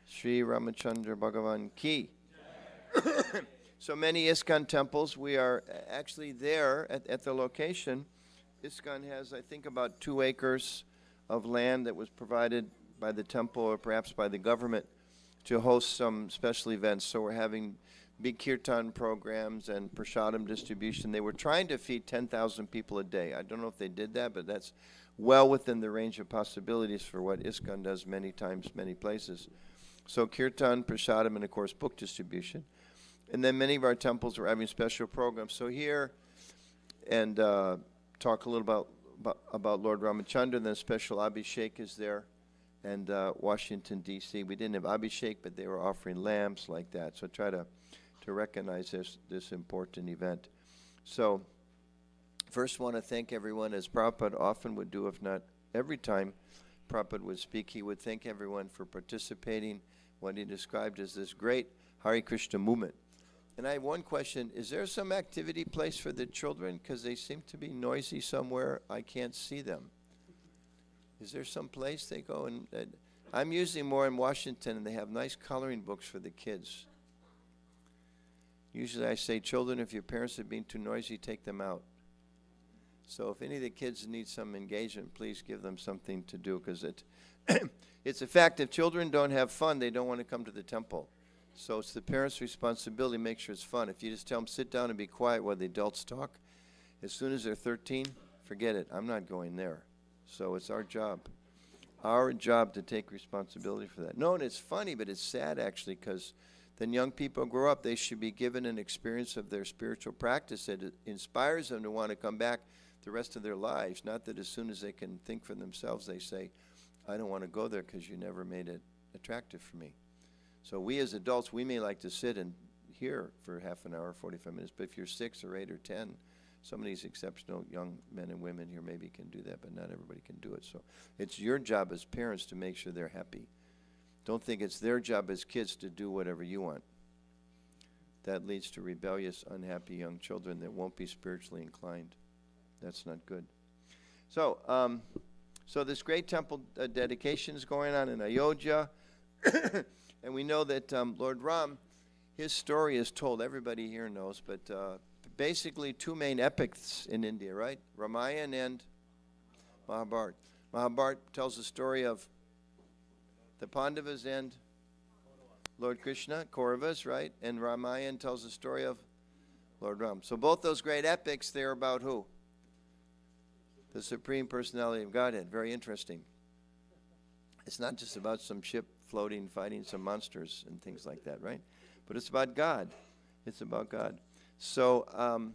Sri Ramachandra Bhagavan Ki. So many ISKCON temples. We are actually there at the location. ISKCON has, I think, about 2 acres of land that was provided by the temple or perhaps by the government to host some special events. So we're having big kirtan programs and prasadam distribution. They were trying to feed 10,000 people a day. I don't know if they did that, but that's well within the range of possibilities for what ISKCON does many times, many places. So kirtan, prasadam, and of course book distribution. And then many of our temples are having special programs. So here and talk a little about Lord Ramachandra. Then a special Abhishek is there. And Washington, D.C. We didn't have Abhishek, but they were offering lamps like that. So try to recognize this important event. So first want to thank everyone, as Prabhupada often would do, if not every time Prabhupada would speak, he would thank everyone for participating, what he described as this great Hare Krishna movement. And I have one question. Is there some activity place for the children? Because they seem to be noisy somewhere. I can't see them. Is there some place they go? And I'm usually more in Washington, and they have nice coloring books for the kids. Usually I say, children, if your parents are being too noisy, take them out. So if any of the kids need some engagement, please give them something to do, because it's a fact. If children don't have fun, they don't want to come to the temple. So it's the parents' responsibility to make sure it's fun. If you just tell them, sit down and be quiet while the adults talk, as soon as they're 13, forget it. I'm not going there. So it's our job to take responsibility for that. No, and it's funny, but it's sad, actually, because then young people grow up. They should be given an experience of their spiritual practice that inspires them to want to come back the rest of their lives, not that as soon as they can think for themselves, they say, I don't want to go there because you never made it attractive for me. So we as adults, we may like to sit and hear for half an hour, 45 minutes, but if you're 6 or 8 or 10, some of these exceptional young men and women here maybe can do that, but not everybody can do it. So it's your job as parents to make sure they're happy. Don't think it's their job as kids to do whatever you want. That leads to rebellious, unhappy young children that won't be spiritually inclined. That's not good. So, so this great temple dedication is going on in Ayodhya, and we know that Lord Ram, his story is told. Everybody here knows, but basically 2 main epics in India, right? Ramayana and Mahabharata. Mahabharata tells the story of the Pandavas and Lord Krishna, Kauravas, right? And Ramayana tells the story of Lord Ram. So both those great epics, they're about who? The Supreme Personality of Godhead. Very interesting. It's not just about some ship floating, fighting some monsters and things like that, right? But it's about God. It's about God. So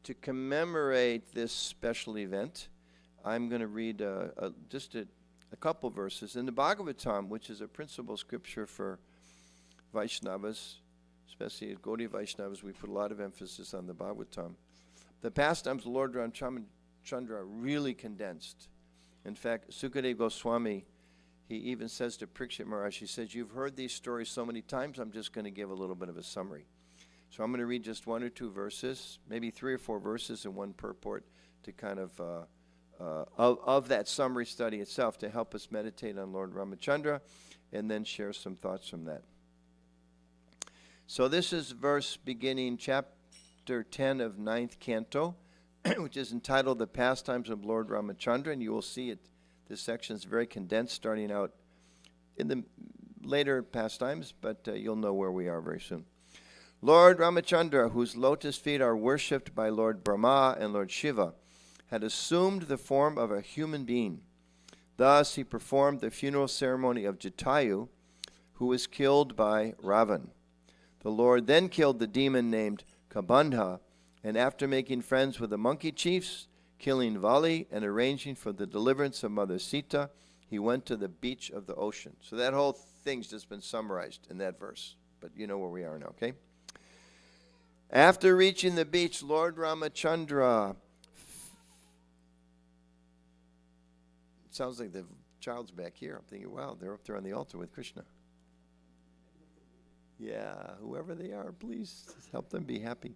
to commemorate this special event, I'm going to read just a couple verses. In the Bhagavatam, which is a principal scripture for Vaishnavas, especially as Gaudiya Vaishnavas, we put a lot of emphasis on the Bhagavatam. The pastimes of Lord Ramachandra are really condensed. In fact, Sukadeva Goswami, he even says to Parikshit Maharaj, he says, you've heard these stories so many times, I'm just going to give a little bit of a summary. So I'm going to read just 1 or 2 verses, maybe 3 or 4 verses in one purport to kind of that summary study itself to help us meditate on Lord Ramachandra and then share some thoughts from that. So this is verse beginning chapter 10 of 9th canto, which is entitled The Pastimes of Lord Ramachandra, and you will see it. This section is very condensed, starting out in the later pastimes, but you'll know where we are very soon. Lord Ramachandra, whose lotus feet are worshipped by Lord Brahma and Lord Shiva, had assumed the form of a human being. Thus he performed the funeral ceremony of Jatayu, who was killed by Ravan. The Lord then killed the demon named Kabandha, and after making friends with the monkey chiefs, killing Vali, and arranging for the deliverance of Mother Sita, he went to the beach of the ocean. So that whole thing's just been summarized in that verse, but you know where we are now, okay? After reaching the beach, Lord Ramachandra, it sounds like the child's back here. I'm thinking, wow, they're up there on the altar with Krishna. Yeah, whoever they are, please help them be happy.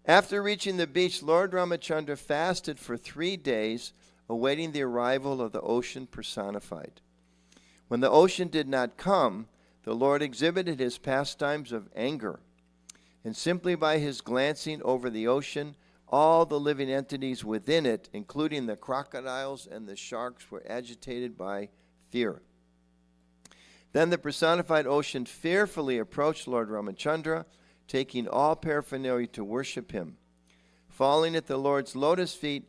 After reaching the beach, Lord Ramachandra fasted for 3 days, awaiting the arrival of the ocean personified. When the ocean did not come, the Lord exhibited his pastimes of anger. And simply by his glancing over the ocean, all the living entities within it, including the crocodiles and the sharks, were agitated by fear. Then the personified ocean fearfully approached Lord Ramachandra, taking all paraphernalia to worship him. Falling at the Lord's lotus feet,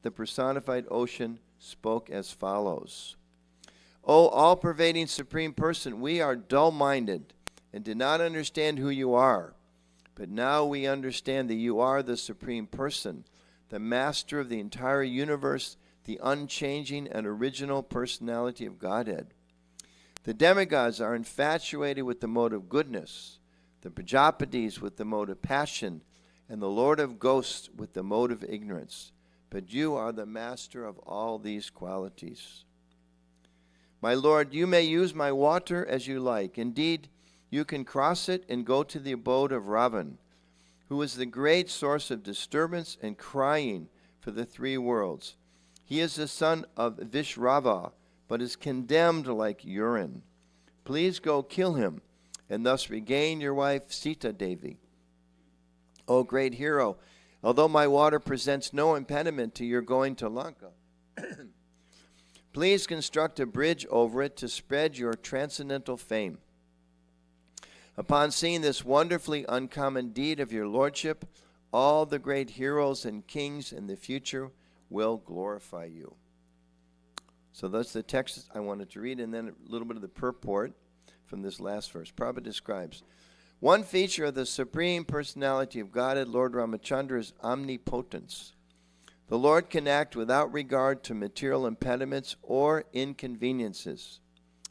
the personified ocean spoke as follows. O all-pervading Supreme Person, we are dull-minded and do not understand who you are. But now we understand that you are the Supreme Person, the Master of the entire universe, the unchanging and original personality of Godhead. The demigods are infatuated with the mode of goodness, the Prajapatis with the mode of passion, and the Lord of ghosts with the mode of ignorance. But you are the master of all these qualities. My Lord, you may use my water as you like. Indeed, you can cross it and go to the abode of Ravan, who is the great source of disturbance and crying for the three worlds. He is the son of Vishrava, but is condemned like urine. Please go kill him, and thus regain your wife Sita Devi. O great hero, although my water presents no impediment to your going to Lanka, please construct a bridge over it to spread your transcendental fame. Upon seeing this wonderfully uncommon deed of your lordship, all the great heroes and kings in the future will glorify you. So that's the text I wanted to read, and then a little bit of the purport from this last verse. Prabhupada describes, one feature of the Supreme Personality of Godhead, Lord Ramachandra, is omnipotence. The Lord can act without regard to material impediments or inconveniences.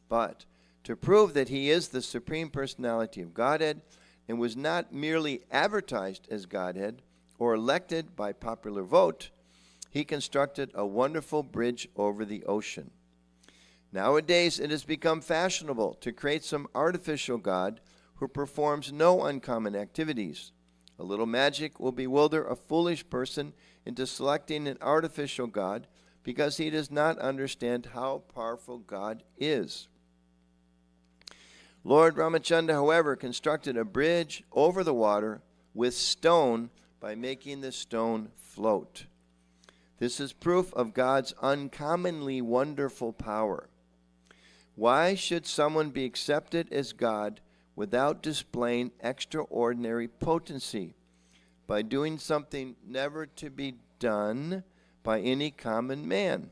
But to prove that he is the Supreme Personality of Godhead and was not merely advertised as Godhead or elected by popular vote, he constructed a wonderful bridge over the ocean. Nowadays, it has become fashionable to create some artificial god who performs no uncommon activities. A little magic will bewilder a foolish person into selecting an artificial god because he does not understand how powerful God is. Lord Ramachandra, however, constructed a bridge over the water with stone by making the stone float. This is proof of God's uncommonly wonderful power. Why should someone be accepted as God without displaying extraordinary potency? By doing something never to be done by any common man.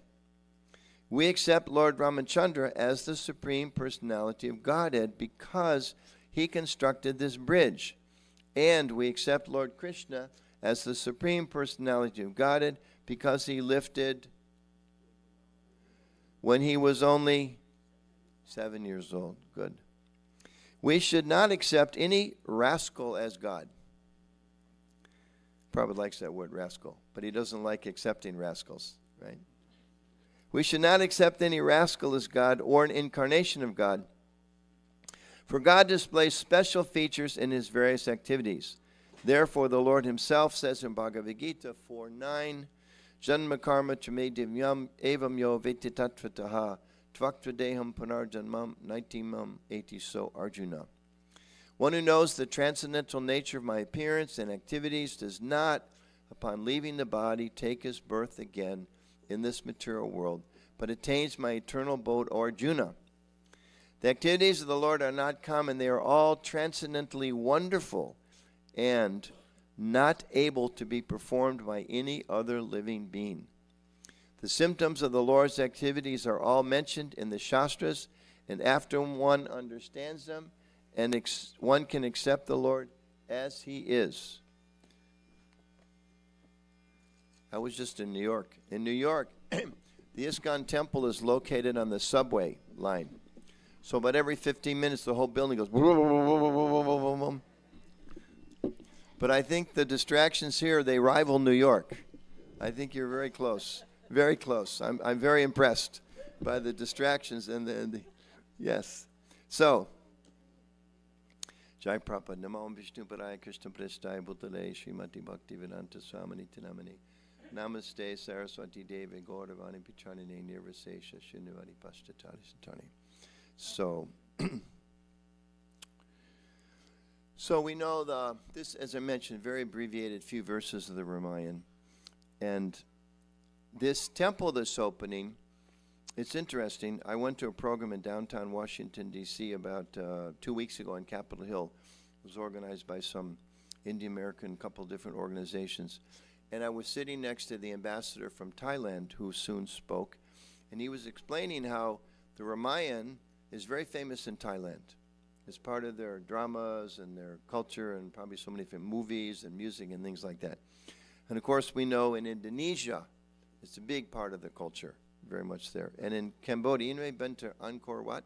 We accept Lord Ramachandra as the Supreme Personality of Godhead because he constructed this bridge. And we accept Lord Krishna as the Supreme Personality of Godhead because he lifted when he was only 7 years old. Good. We should not accept any rascal as God. Prabhupada likes that word, rascal, but he doesn't like accepting rascals, right? We should not accept any rascal as God or an incarnation of God, for God displays special features in his various activities. Therefore, the Lord himself says in Bhagavad Gita 4:9, Janma karma chame divyam evam yo veti tattvataha tvaktvadeham punarjanmam naitimam eti so Arjuna. One who knows the transcendental nature of my appearance and activities does not, upon leaving the body, take his birth again in this material world, but attains my eternal abode, O Arjuna. The activities of the Lord are not common. They are all transcendently wonderful and not able to be performed by any other living being. The symptoms of the Lord's activities are all mentioned in the Shastras, and after one understands them, and one can accept the Lord as he is. I was just in New York. In New York, the ISKCON temple is located on the subway line. So about every 15 minutes, the whole building goes boom, boom, boom, boom, boom, boom, boom, boom. But I think the distractions here, they rival New York. I think you're very close. Very close. I'm very impressed by the distractions and the yes. So, Jai Prabhupada, Namo Vishnu Paraya Krishna Prestaya Bhutale Srimati Bhakti Vedanta Swamini Tinamani Namaste Saraswati Devi Gauravani Pichanine Nirvasesha Shinivani Pashtatari Satani. So we know this, as I mentioned, very abbreviated few verses of the Ramayana. And this temple that's opening, it's interesting. I went to a program in downtown Washington, D.C. about 2 weeks ago on Capitol Hill. It was organized by some Indian American, couple different organizations. And I was sitting next to the ambassador from Thailand who soon spoke. And he was explaining how the Ramayana is very famous in Thailand. as part of their dramas and their culture, and probably so many different movies and music and things like that. And of course, we know in Indonesia, it's a big part of the culture, very much there. And in Cambodia, anybody been to Angkor Wat?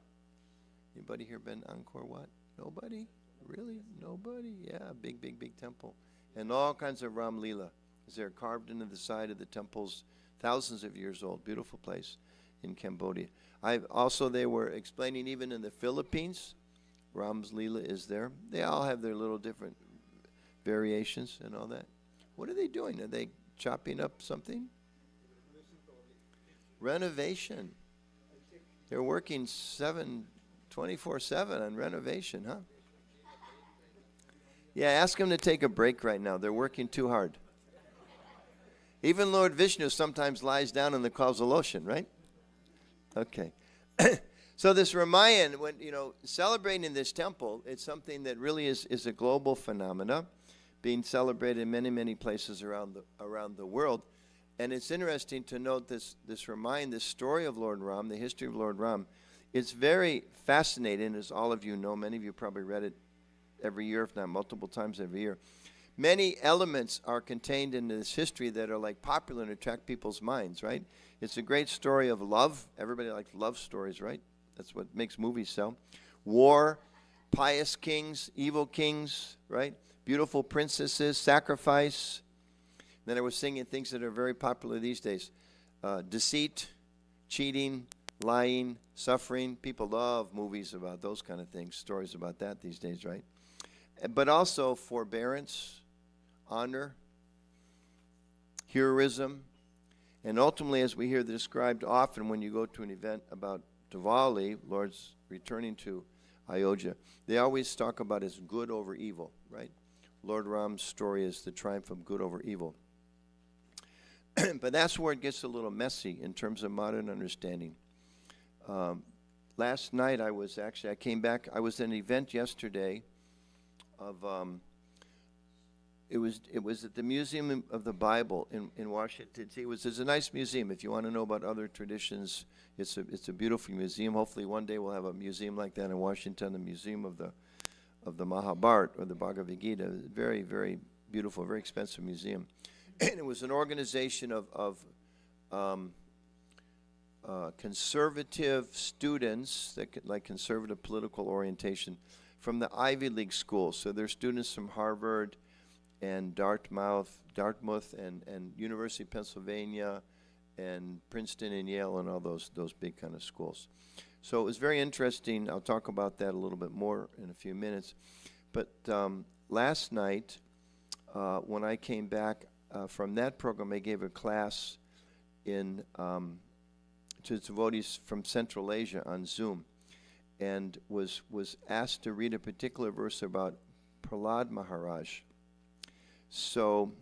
Anybody here been Angkor Wat? Nobody? Really? Nobody? Yeah, big temple. And all kinds of Ram Lila is there carved into the side of the temples, thousands of years old. Beautiful place in Cambodia. They were explaining even in the Philippines, Ram's Lila is there. They all have their little different variations and all that. What are they doing? Are they chopping up something? Renovation. They're working 24/7 on renovation, huh? Yeah, ask them to take a break right now. They're working too hard. Even Lord Vishnu sometimes lies down in the causal ocean, right? Okay. So this Ramayan, when celebrating this temple, it's something that really is a global phenomena, being celebrated in many places around the world. And it's interesting to note this Ramayan, this story of Lord Ram, the history of Lord Ram. It's very fascinating, as all of you know. Many of you probably read it every year, if not multiple times every year. Many elements are contained in this history that are like popular and attract people's minds, right? It's a great story of love. Everybody likes love stories, right? That's what makes movies sell. War, pious kings, evil kings, right? Beautiful princesses, sacrifice. Then I was singing things that are very popular these days. Deceit, cheating, lying, suffering. People love movies about those kind of things, stories about that these days, right? But also forbearance, honor, heroism, and ultimately, as we hear described often when you go to an event about Diwali, Lord's returning to Ayodhya, they always talk about as good over evil, right? Lord Ram's story is the triumph of good over evil. But that's where it gets a little messy in terms of modern understanding. Last night I came back, I was at an event yesterday of, it was at the Museum of the Bible in Washington. It's a nice museum. If you want to know about other traditions, it's a beautiful museum. Hopefully one day we'll have a museum like that in Washington, the Museum of the Mahabharata or the Bhagavad Gita. Very, very beautiful, very expensive museum. And it was an organization of conservative students, like conservative political orientation, from the Ivy League schools. So they're students from Harvard and Dartmouth and University of Pennsylvania and Princeton and Yale and all those big kind of schools. So it was very interesting. I'll talk about that a little bit more in a few minutes. But last night, when I came back from that program, I gave a class to devotees from Central Asia on Zoom, and was asked to read a particular verse about Prahlad Maharaj. So,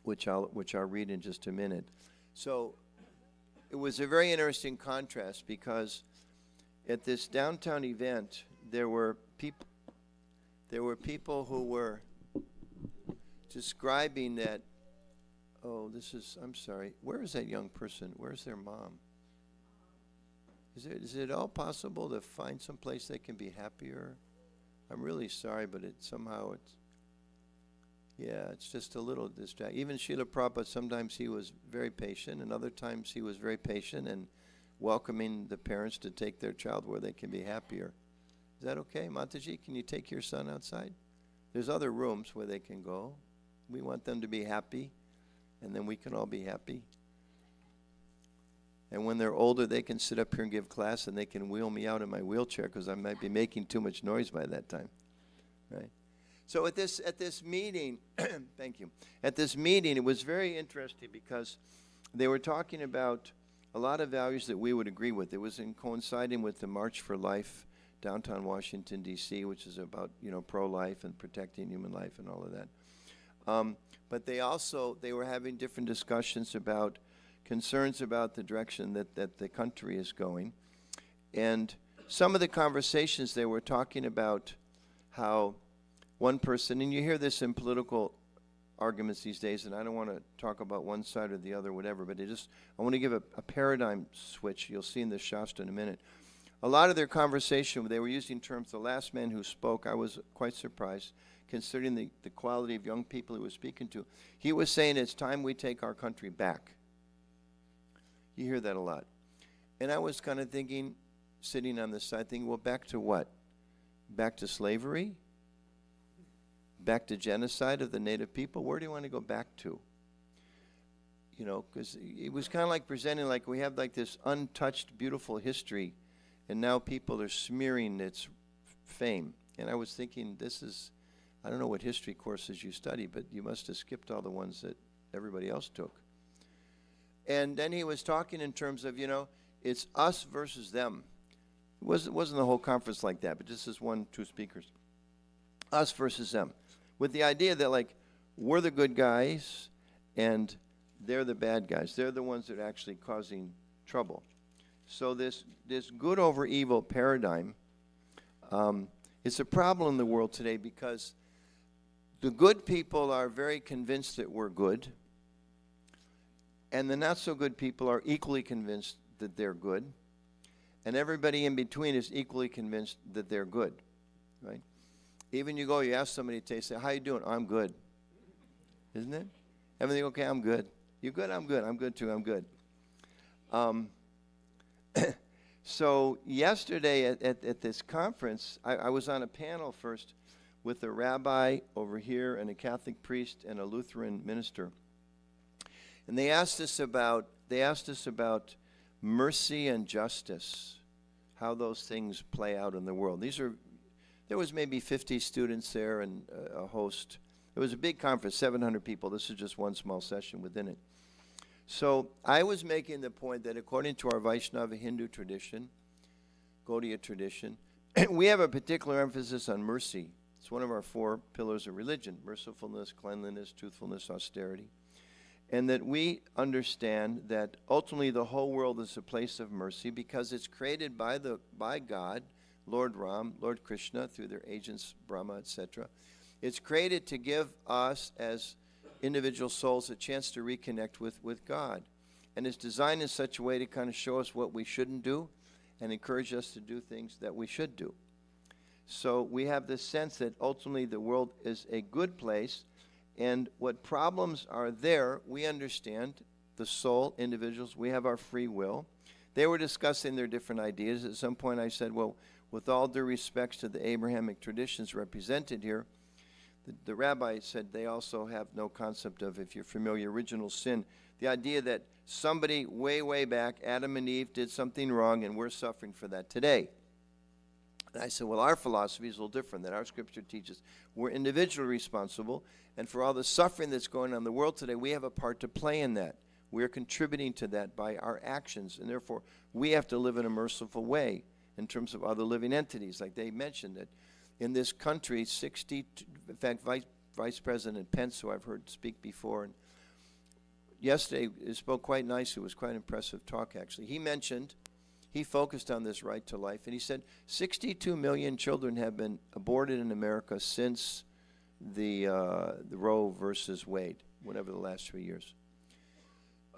which I'll read in just a minute. So, it was a very interesting contrast because at this downtown event there were people who were describing that. I'm sorry. Where is that young person? Where's their mom? Is it all possible to find some place they can be happier? I'm really sorry, but it's just a little distracting. Even Srila Prabhupada, sometimes he was very patient, and other times he was very patient and welcoming the parents to take their child where they can be happier. Is that okay, Mataji? Can you take your son outside? There's other rooms where they can go. We want them to be happy, and then we can all be happy. And when they're older, they can sit up here and give class, and they can wheel me out in my wheelchair because I might be making too much noise by that time, right? So at this meeting, thank you. At this meeting, it was very interesting because they were talking about a lot of values that we would agree with. It was coinciding with the March for Life, downtown Washington, D.C., which is about pro-life and protecting human life and all of that. But they were having different discussions about concerns about the direction that the country is going. And some of the conversations they were talking about how one person, and you hear this in political arguments these days, and I don't want to talk about one side or the other, whatever, but I want to give a paradigm switch. You'll see in the Shastra in a minute. a lot of their conversation, they were using terms, the last man who spoke, I was quite surprised, considering the quality of young people he was speaking to. He was saying it's time we take our country back. You hear that a lot. And I was kind of thinking, sitting on the side, thinking, well, back to what? Back to slavery? Back to genocide of the native people? Where do you want to go back to? You know, because it was kind of like presenting like we have like this untouched, beautiful history, and now people are smearing its fame. And I was thinking, this is, I don't know what history courses you study, but you must have skipped all the ones that everybody else took. And then he was talking in terms of, you know, it's us versus them. It wasn't the whole conference like that, but just as one, two speakers. Us versus them. With the idea that, like, we're the good guys and they're the bad guys. They're the ones that are actually causing trouble. So this good over evil paradigm, it's a problem in the world today because the good people are very convinced that we're good, and the not so good people are equally convinced that they're good, and everybody in between is equally convinced that they're good, right? Even you ask somebody today, say, how you doing? I'm good. Isn't it? Everything okay? I'm good. You good? I'm good. I'm good too. I'm good. So yesterday at this conference, I was on a panel first with a rabbi over here and a Catholic priest and a Lutheran minister. And they asked us about mercy and justice, how those things play out in the world. There was maybe 50 students there and a host. It was a big conference, 700 people. This is just one small session within it. So I was making the point that according to our Vaishnava Hindu tradition, Gaudiya tradition, we have a particular emphasis on mercy. It's one of our 4 pillars of religion: mercifulness, cleanliness, truthfulness, austerity. And that we understand that ultimately the whole world is a place of mercy because it's created by God, Lord Ram, Lord Krishna, through their agents, Brahma, etc. It's created to give us as individual souls a chance to reconnect with God. And it's designed in such a way to kind of show us what we shouldn't do and encourage us to do things that we should do. So we have this sense that ultimately the world is a good place, and what problems are there, we understand, the soul, individuals, we have our free will. They were discussing their different ideas. At some point I said, well, with all due respects to the Abrahamic traditions represented here, the rabbi said they also have no concept of, if you're familiar, original sin. The idea that somebody way, way back, Adam and Eve, did something wrong and we're suffering for that today. And I said, well, our philosophy is a little different, that our scripture teaches we're individually responsible, and for all the suffering that's going on in the world today, we have a part to play in that. We're contributing to that by our actions, and therefore we have to live in a merciful way in terms of other living entities. Like they mentioned that in this country, in fact, Vice President Pence, who I've heard speak before, and yesterday he spoke quite nicely. It was quite an impressive talk, actually. He focused on this right to life, and he said 62 million children have been aborted in America since the Roe versus Wade, whatever the last 3 years.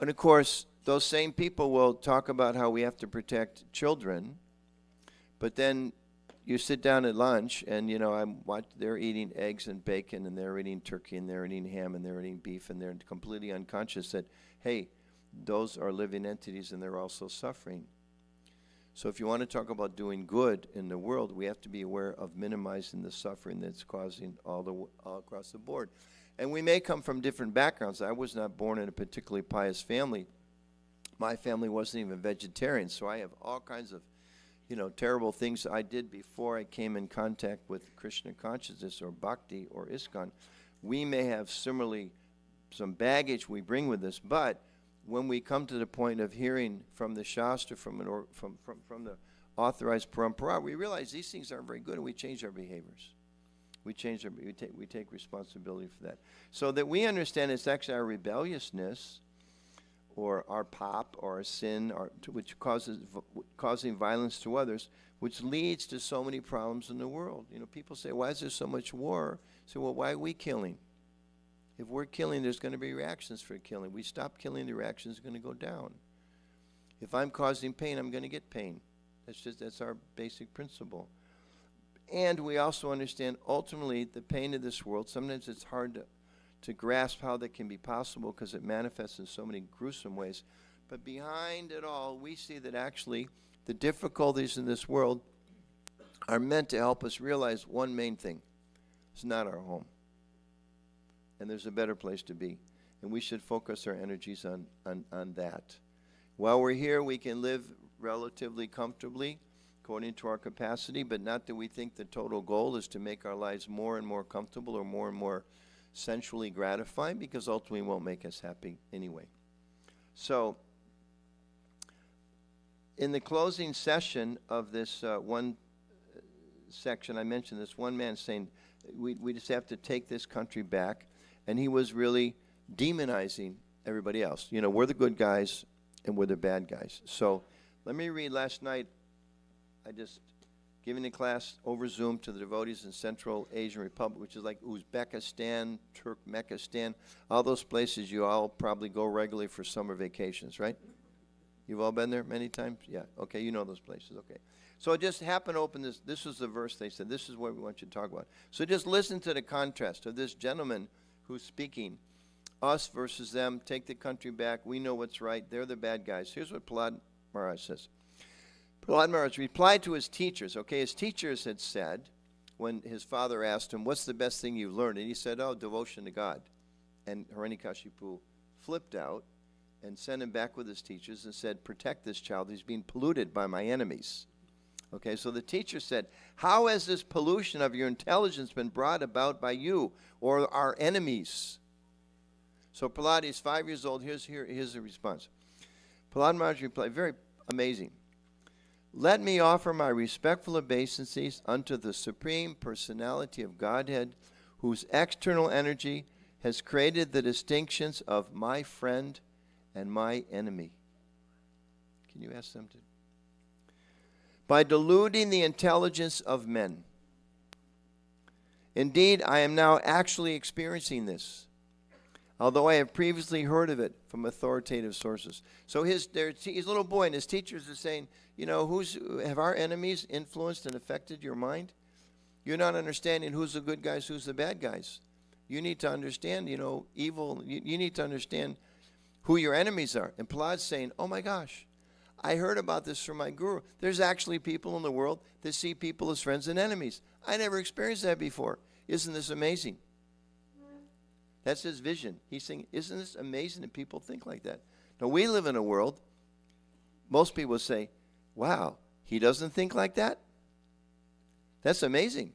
And of course, those same people will talk about how we have to protect children, but then you sit down at lunch and, you know, they're eating eggs and bacon, and they're eating turkey, and they're eating ham, and they're eating beef, and they're completely unconscious that, hey, those are living entities and they're also suffering. So if you want to talk about doing good in the world, we have to be aware of minimizing the suffering that's causing all across the board. And we may come from different backgrounds. I was not born in a particularly pious family. My family wasn't even vegetarian, so I have all kinds of, you know, terrible things I did before I came in contact with Krishna consciousness or Bhakti or ISKCON. We may have similarly some baggage we bring with us, but when we come to the point of hearing from the Shastra, from the authorized parampara, we realize these things aren't very good, and we change our behaviors. We take responsibility for that. So that we understand it's actually our rebelliousness or our pop or our sin which causing violence to others, which leads to so many problems in the world. You know, people say, why is there so much war? So, well, why are we killing? If we're killing, there's going to be reactions for killing. We stop killing, the reactions are going to go down. If I'm causing pain, I'm going to get pain. That's our basic principle. And we also understand ultimately the pain of this world. Sometimes it's hard to grasp how that can be possible because it manifests in so many gruesome ways. But behind it all, we see that actually the difficulties in this world are meant to help us realize one main thing. It's not our home. And there's a better place to be. And we should focus our energies on that. While we're here, we can live relatively comfortably according to our capacity, but not that we think the total goal is to make our lives more and more comfortable or more sensually gratifying, because ultimately it won't make us happy anyway. So, in the closing session of this one section, I mentioned this one man saying, we just have to take this country back, and he was really demonizing everybody else. You know, we're the good guys, and we're the bad guys. So, let me read last night. I just giving a class over Zoom to the devotees in Central Asian Republic, which is like Uzbekistan, Turkmenistan, all those places you all probably go regularly for summer vacations, right? You've all been there many times? Yeah, okay, you know those places, okay. So it just happened to open this. This was the verse they said, this is what we want you to talk about. So just listen to the contrast of this gentleman who's speaking. Us versus them, take the country back, we know what's right, they're the bad guys. Here's what Prahlad Maharaj says. Prahlad Maharaj replied to his teachers. Okay, his teachers had said, when his father asked him, what's the best thing you've learned? And he said, oh, devotion to God. And Hiranyakashipu flipped out and sent him back with his teachers and said, protect this child. He's being polluted by my enemies. Okay, so the teacher said, how has this pollution of your intelligence been brought about by you or our enemies? So Prahlad is 5 years old. Here's the response. Prahlad Maharaj replied, very amazing. Let me offer my respectful obeisances unto the Supreme Personality of Godhead, whose external energy has created the distinctions of my friend and my enemy. Can you ask them to? By deluding the intelligence of men. Indeed, I am now actually experiencing this, although I have previously heard of it from authoritative sources. So his little boy and his teachers are saying, you know, have our enemies influenced and affected your mind? You're not understanding who's the good guys, who's the bad guys. You need to understand, you know, evil. You need to understand who your enemies are. And Prahlad's saying, oh my gosh, I heard about this from my guru. There's actually people in the world that see people as friends and enemies. I never experienced that before. Isn't this amazing? That's his vision. He's saying, isn't this amazing that people think like that? Now, we live in a world, most people say, wow, he doesn't think like that? That's amazing,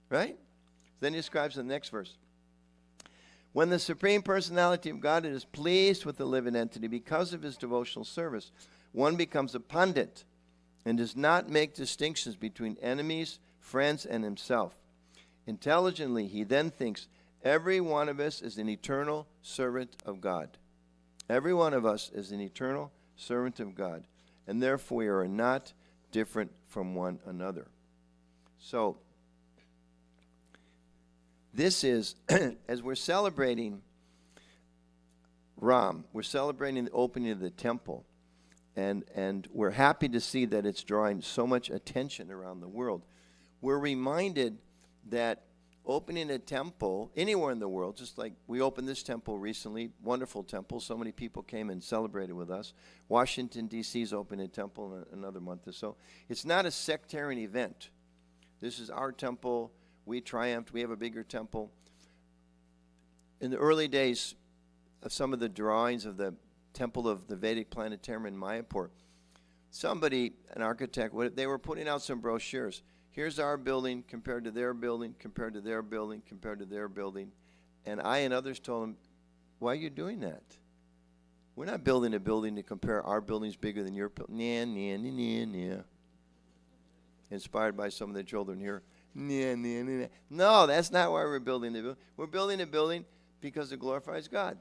right? Then he describes in the next verse. When the Supreme Personality of God is pleased with the living entity because of his devotional service, one becomes a pundit and does not make distinctions between enemies, friends, and himself. Intelligently, he then thinks, every one of us is an eternal servant of God. Every one of us is an eternal servant of God, and therefore we are not different from one another. So, this is, as we're celebrating Ram, we're celebrating the opening of the temple, and we're happy to see that it's drawing so much attention around the world. We're reminded that opening a temple anywhere in the world, just like we opened this temple recently, wonderful temple, so many people came and celebrated with us. Washington, D.C.'s opening a temple in another month or so. It's not a sectarian event. This is our temple. We triumphed. We have a bigger temple. In the early days of some of the drawings of the temple of the Vedic planetarium in Mayapur, somebody, an architect, they were putting out some brochures. Here's our building compared to their building, compared to their building, compared to their building. And I and others told them, why are you doing that? We're not building a building to compare our building's bigger than your building. Nah. Inspired by some of the children here. Nah. No, that's not why we're building the building. We're building a building because it glorifies God.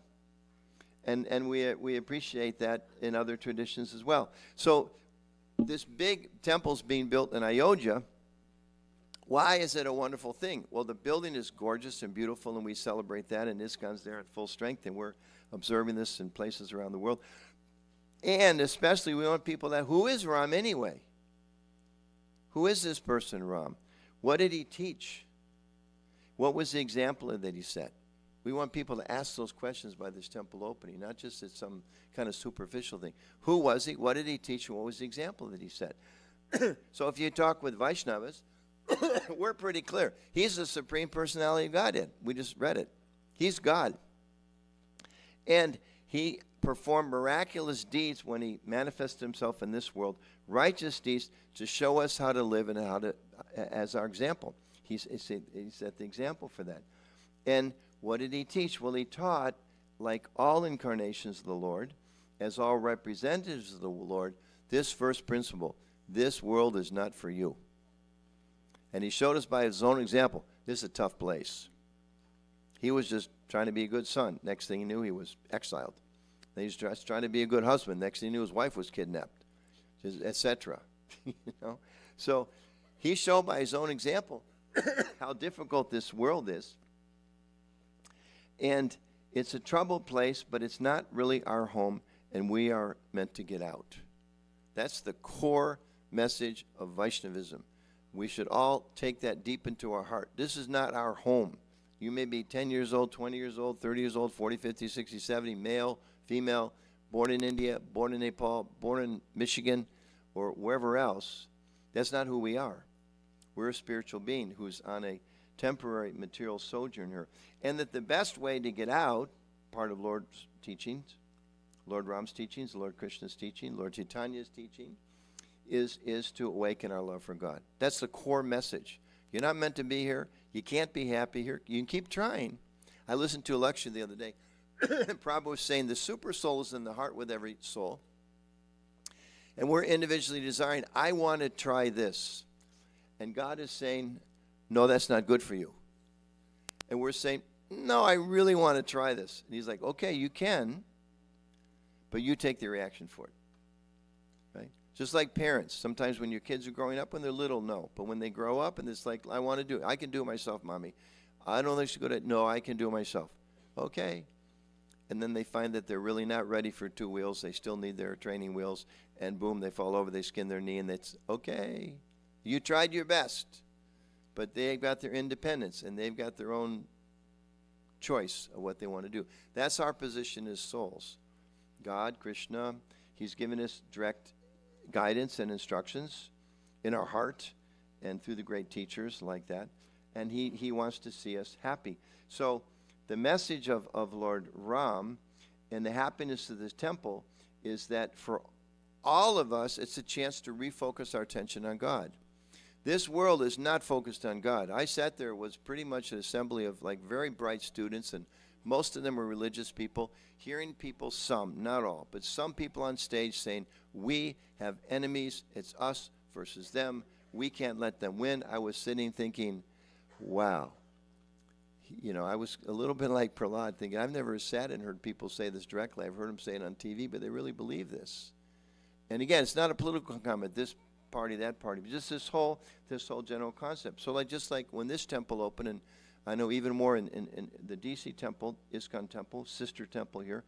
And we appreciate that in other traditions as well. So this big temple's being built in Ayodhya. Why is it a wonderful thing? Well, the building is gorgeous and beautiful, and we celebrate that, and ISKCON's there at full strength, and we're observing this in places around the world. And especially we want people that, who is Ram anyway? Who is this person, Ram? What did he teach? What was the example that he set? We want people to ask those questions by this temple opening, not just as some kind of superficial thing. Who was he? What did he teach? And what was the example that he set? So if you talk with Vaishnavas, we're pretty clear. He's the Supreme Personality of Godhead. We just read it. He's God. And he performed miraculous deeds when he manifested himself in this world, righteous deeds to show us how to live and how to, as our example. He set the example for that. And what did he teach? Well, he taught, like all incarnations of the Lord, as all representatives of the Lord, this first principle: this world is not for you. And he showed us by his own example, this is a tough place. He was just trying to be a good son. Next thing he knew, he was exiled. Then he was just trying to be a good husband. Next thing he knew, his wife was kidnapped, etc. You know? So he showed by his own example how difficult this world is. And it's a troubled place, but it's not really our home, and we are meant to get out. That's the core message of Vaishnavism. We should all take that deep into our heart. This is not our home. You may be 10 years old, 20 years old, 30 years old, 40, 50, 60, 70, male, female, born in India, born in Nepal, born in Michigan, or wherever else. That's not who we are. We're a spiritual being who's on a temporary material sojourn here. And that the best way to get out, part of Lord's teachings, Lord Ram's teachings, Lord Krishna's teaching, Lord Chaitanya's teaching, is to awaken our love for God. That's the core message. You're not meant to be here. You can't be happy here. You can keep trying. I listened to a lecture the other day. Prabhupada was saying the super soul is in the heart with every soul. And we're individually desiring, I want to try this. And God is saying, no, that's not good for you. And we're saying, no, I really want to try this. And he's like, okay, you can, but you take the reaction for it. Right? Just like parents. Sometimes when your kids are growing up, when they're little, no. But when they grow up and it's like, I want to do it. I can do it myself, Mommy. I don't think she's good at it. No, I can do it myself. Okay. And then they find that they're really not ready for two wheels. They still need their training wheels. And boom, they fall over, they skin their knee, and it's okay. You tried your best. But they've got their independence, and they've got their own choice of what they want to do. That's our position as souls. God, Krishna, he's given us direct guidance and instructions in our heart and through the great teachers like that. And he wants to see us happy. So the message of Lord Ram and the happiness of this temple is that for all of us, it's a chance to refocus our attention on God. This world is not focused on God. I sat there, was pretty much an assembly of like very bright students, and most of them were religious people, hearing people, some, not all, but some people on stage saying, we have enemies, it's us versus them, we can't let them win. I was sitting thinking, wow. You know, I was a little bit like Prahlad, thinking, I've never sat and heard people say this directly. I've heard them say it on TV, but they really believe this. And again, it's not a political comment, this party, that party, but just this whole general concept. So just like when this temple opened, and I know even more in the DC temple, ISKCON temple, sister temple here,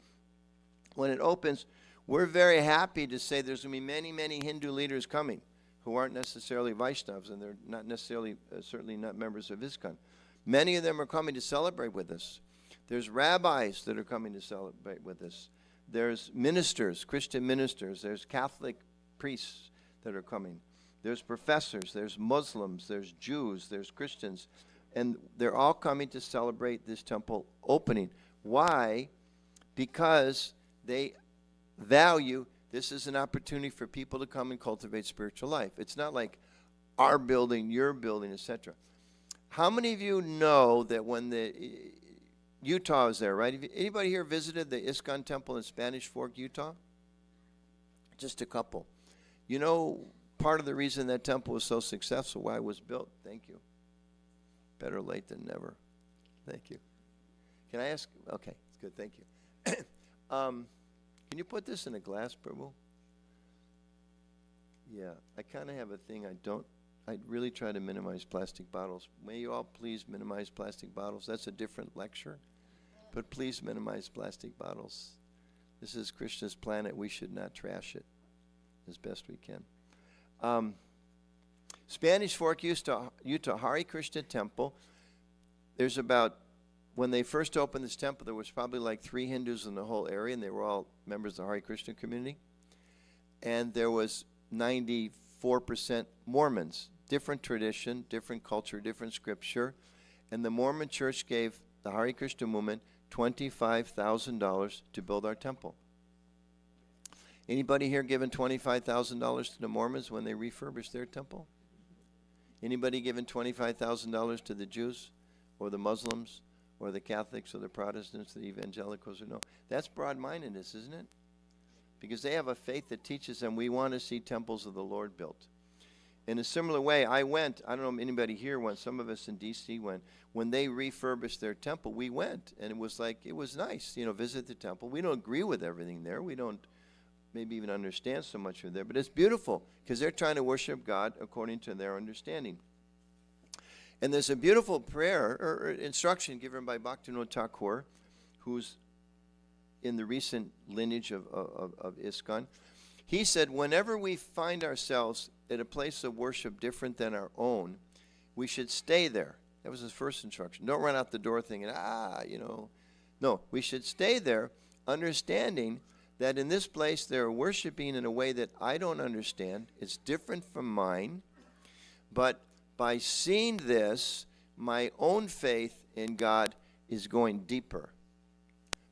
when it opens, we're very happy to say there's going to be many, many Hindu leaders coming who aren't necessarily Vaishnavas, and they're not necessarily, certainly not members of ISKCON. Many of them are coming to celebrate with us. There's rabbis that are coming to celebrate with us. There's ministers, Christian ministers. There's Catholic priests that are coming. There's professors, there's Muslims, there's Jews, there's Christians, and they're all coming to celebrate this temple opening. Why? Because they value this is an opportunity for people to come and cultivate spiritual life. It's not like our building, your building, etc. How many of you know that when the Utah is there, right? Anybody here visited the ISKCON temple in Spanish Fork, Utah? Just a couple. You know, part of the reason that temple was so successful, why it was built, thank you. Better late than never. Thank you. Can I ask? Okay, it's good, thank you. Can you put this in a glass, Prabhu? Yeah, I kind of have a thing I really try to minimize plastic bottles. May you all please minimize plastic bottles. That's a different lecture, but please minimize plastic bottles. This is Krishna's planet. We should not trash it as best we can. Spanish Fork, Utah, Hare Krishna Temple. There's about, when they first opened this temple, there was probably like 3 Hindus in the whole area, and they were all members of the Hare Krishna community. And there was 94% Mormons. Different tradition, different culture, different scripture. And the Mormon church gave the Hare Krishna movement $25,000 to build our temple. Anybody here given $25,000 to the Mormons when they refurbished their temple? Anybody given $25,000 to the Jews or the Muslims or the Catholics or the Protestants, the evangelicals, or no? That's broad-mindedness, isn't it? Because they have a faith that teaches them we want to see temples of the Lord built. In a similar way, I don't know if anybody here went, some of us in D.C. went. When they refurbished their temple, we went, and it was nice, visit the temple. We don't agree with everything there. We don't maybe even understand so much of there, but it's beautiful because they're trying to worship God according to their understanding. And there's a beautiful prayer or instruction given by Bhaktivinoda Thakur, who's in the recent lineage of ISKCON. He said, whenever we find ourselves at a place of worship different than our own, we should stay there. That was his first instruction. Don't run out the door thinking, No, we should stay there understanding that in this place they're worshiping in a way that I don't understand. It's different from mine. But by seeing this, my own faith in God is going deeper.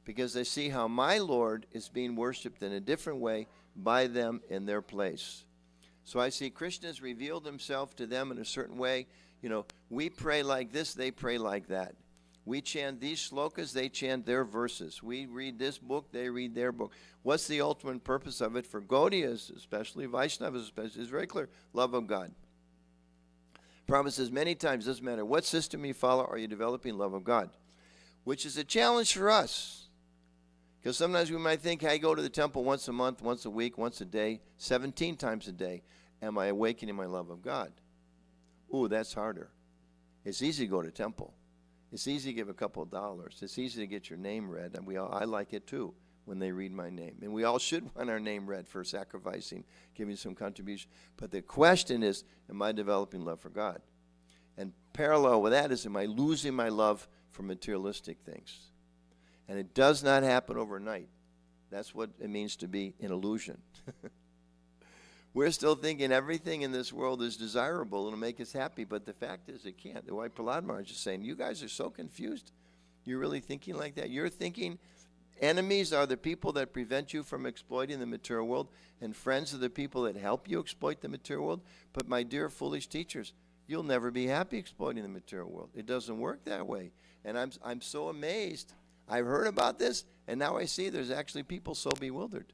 Because I see how my Lord is being worshipped in a different way by them in their place. So I see Krishna's revealed himself to them in a certain way. We pray like this, they pray like that. We chant these slokas, they chant their verses. We read this book, they read their book. What's the ultimate purpose of it? For Gaudiyas especially, Vaishnavas especially, is very clear. Love of God. Prabhupada says many times, doesn't matter what system you follow, are you developing love of God? Which is a challenge for us. Because sometimes we might think, I go to the temple once a month, once a week, once a day, 17 times a day. Am I awakening my love of God? Ooh, that's harder. It's easy to go to temple. It's easy to give a couple of dollars. It's easy to get your name read, and I like it too when they read my name. And we all should want our name read for sacrificing, giving some contribution. But the question is, am I developing love for God? And parallel with that is, am I losing my love for materialistic things? And it does not happen overnight. That's what it means to be an illusion. We're still thinking everything in this world is desirable and will make us happy, but the fact is it can't. The way Prahlad Maharaj is saying, you guys are so confused. You're really thinking like that? You're thinking enemies are the people that prevent you from exploiting the material world, and friends are the people that help you exploit the material world. But my dear foolish teachers, you'll never be happy exploiting the material world. It doesn't work that way. And I'm so amazed. I've heard about this, and now I see there's actually people so bewildered.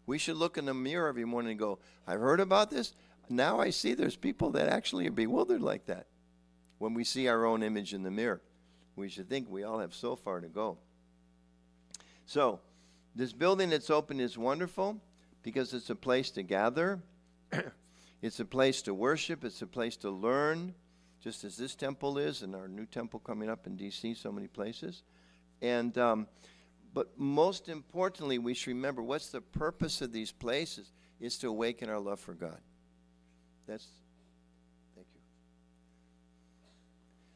We should look in the mirror every morning and go, I've heard about this. Now I see there's people that actually are bewildered like that. When we see our own image in the mirror, we should think we all have so far to go. So, this building that's open is wonderful because it's a place to gather. It's a place to worship. It's a place to learn, just as this temple is and our new temple coming up in D.C., so many places. And but most importantly, we should remember what's the purpose of these places is to awaken our love for God. Thank you.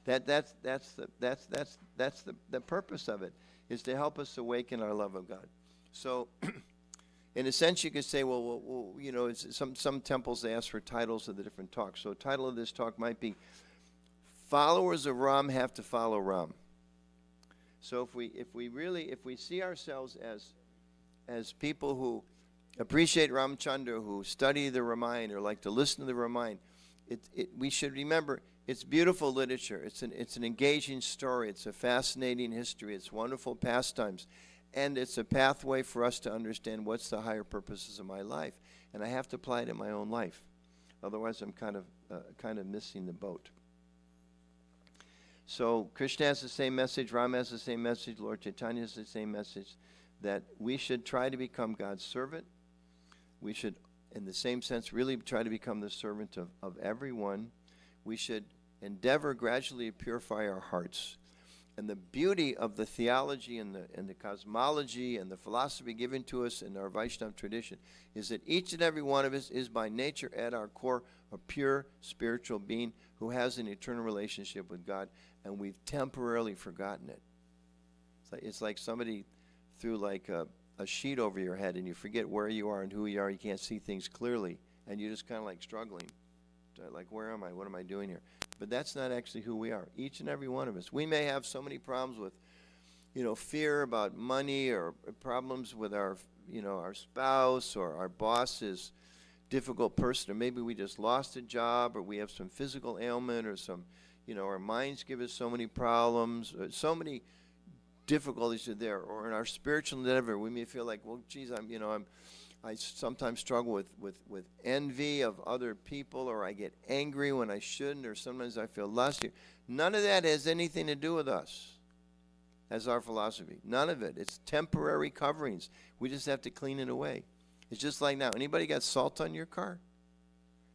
That's the purpose of it, is to help us awaken our love of God. So, in a sense, you could say, well, it's some temples they ask for titles of the different talks. So, title of this talk might be, "Followers of Ram have to follow Ram." So if we see ourselves as people who appreciate Ramchandra, who study the Ramayana or like to listen to the Ramayana, we should remember it's beautiful literature. It's an engaging story. It's a fascinating history. It's wonderful pastimes, and it's a pathway for us to understand what's the higher purposes of my life, and I have to apply it in my own life. Otherwise, I'm kind of missing the boat. So Krishna has the same message, Ram has the same message, Lord Chaitanya has the same message, that we should try to become God's servant. We should, in the same sense, really try to become the servant of everyone. We should endeavor gradually to purify our hearts. And the beauty of the theology and the cosmology and the philosophy given to us in our Vaishnava tradition is that each and every one of us is by nature at our core a pure spiritual being who has an eternal relationship with God, and we've temporarily forgotten it. It's like somebody threw like a sheet over your head and you forget where you are and who you are. You can't see things clearly, and you're just kind of like struggling. Like, where am I? What am I doing here? But that's not actually who we are, each and every one of us. We may have so many problems with, fear about money, or problems with our spouse, or our boss is a difficult person, or maybe we just lost a job, or we have some physical ailment, or some, our minds give us so many problems, so many difficulties are there, or in our spiritual endeavor, we may feel like, well, geez, I sometimes struggle with envy of other people, or I get angry when I shouldn't, or sometimes I feel lust. None of that has anything to do with us as our philosophy. None of it. It's temporary coverings. We just have to clean it away. It's just like now. Anybody got salt on your car?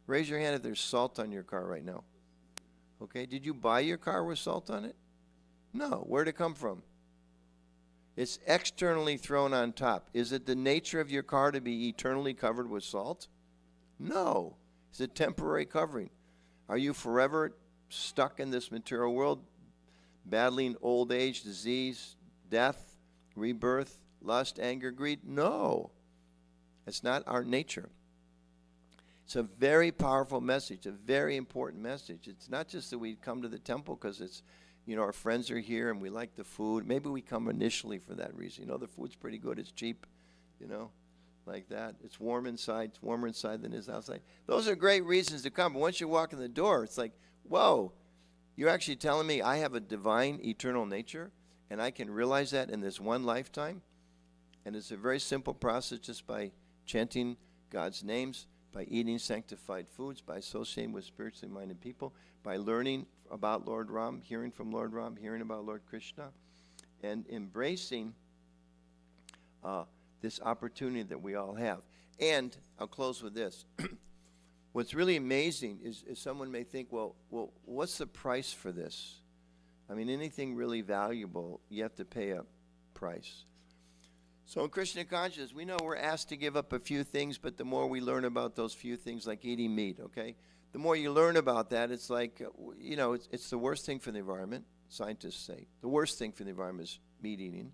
Raise your hand if there's salt on your car right now. Okay, did you buy your car with salt on it? No. Where'd it come from? It's externally thrown on top. Is it the nature of your car to be eternally covered with salt? No. It's a temporary covering. Are you forever stuck in this material world, battling old age, disease, death, rebirth, lust, anger, greed? No. It's not our nature. It's a very powerful message, a very important message. It's not just that we come to the temple because it's our friends are here and we like the food. Maybe we come initially for that reason. The food's pretty good. It's cheap, like that. It's warm inside. It's warmer inside than it is outside. Those are great reasons to come. But once you walk in the door, it's like, whoa, you're actually telling me I have a divine, eternal nature, and I can realize that in this one lifetime? And it's a very simple process, just by chanting God's names, by eating sanctified foods, by associating with spiritually minded people, by learning about Lord Ram, hearing from Lord Ram, hearing about Lord Krishna, and embracing this opportunity that we all have. And I'll close with this. What's really amazing is someone may think, well, what's the price for this? I mean, anything really valuable, you have to pay a price. So in Krishna consciousness, we know we're asked to give up a few things, but the more we learn about those few things, like eating meat, okay? The more you learn about that, it's like, it's the worst thing for the environment, scientists say. The worst thing for the environment is meat eating.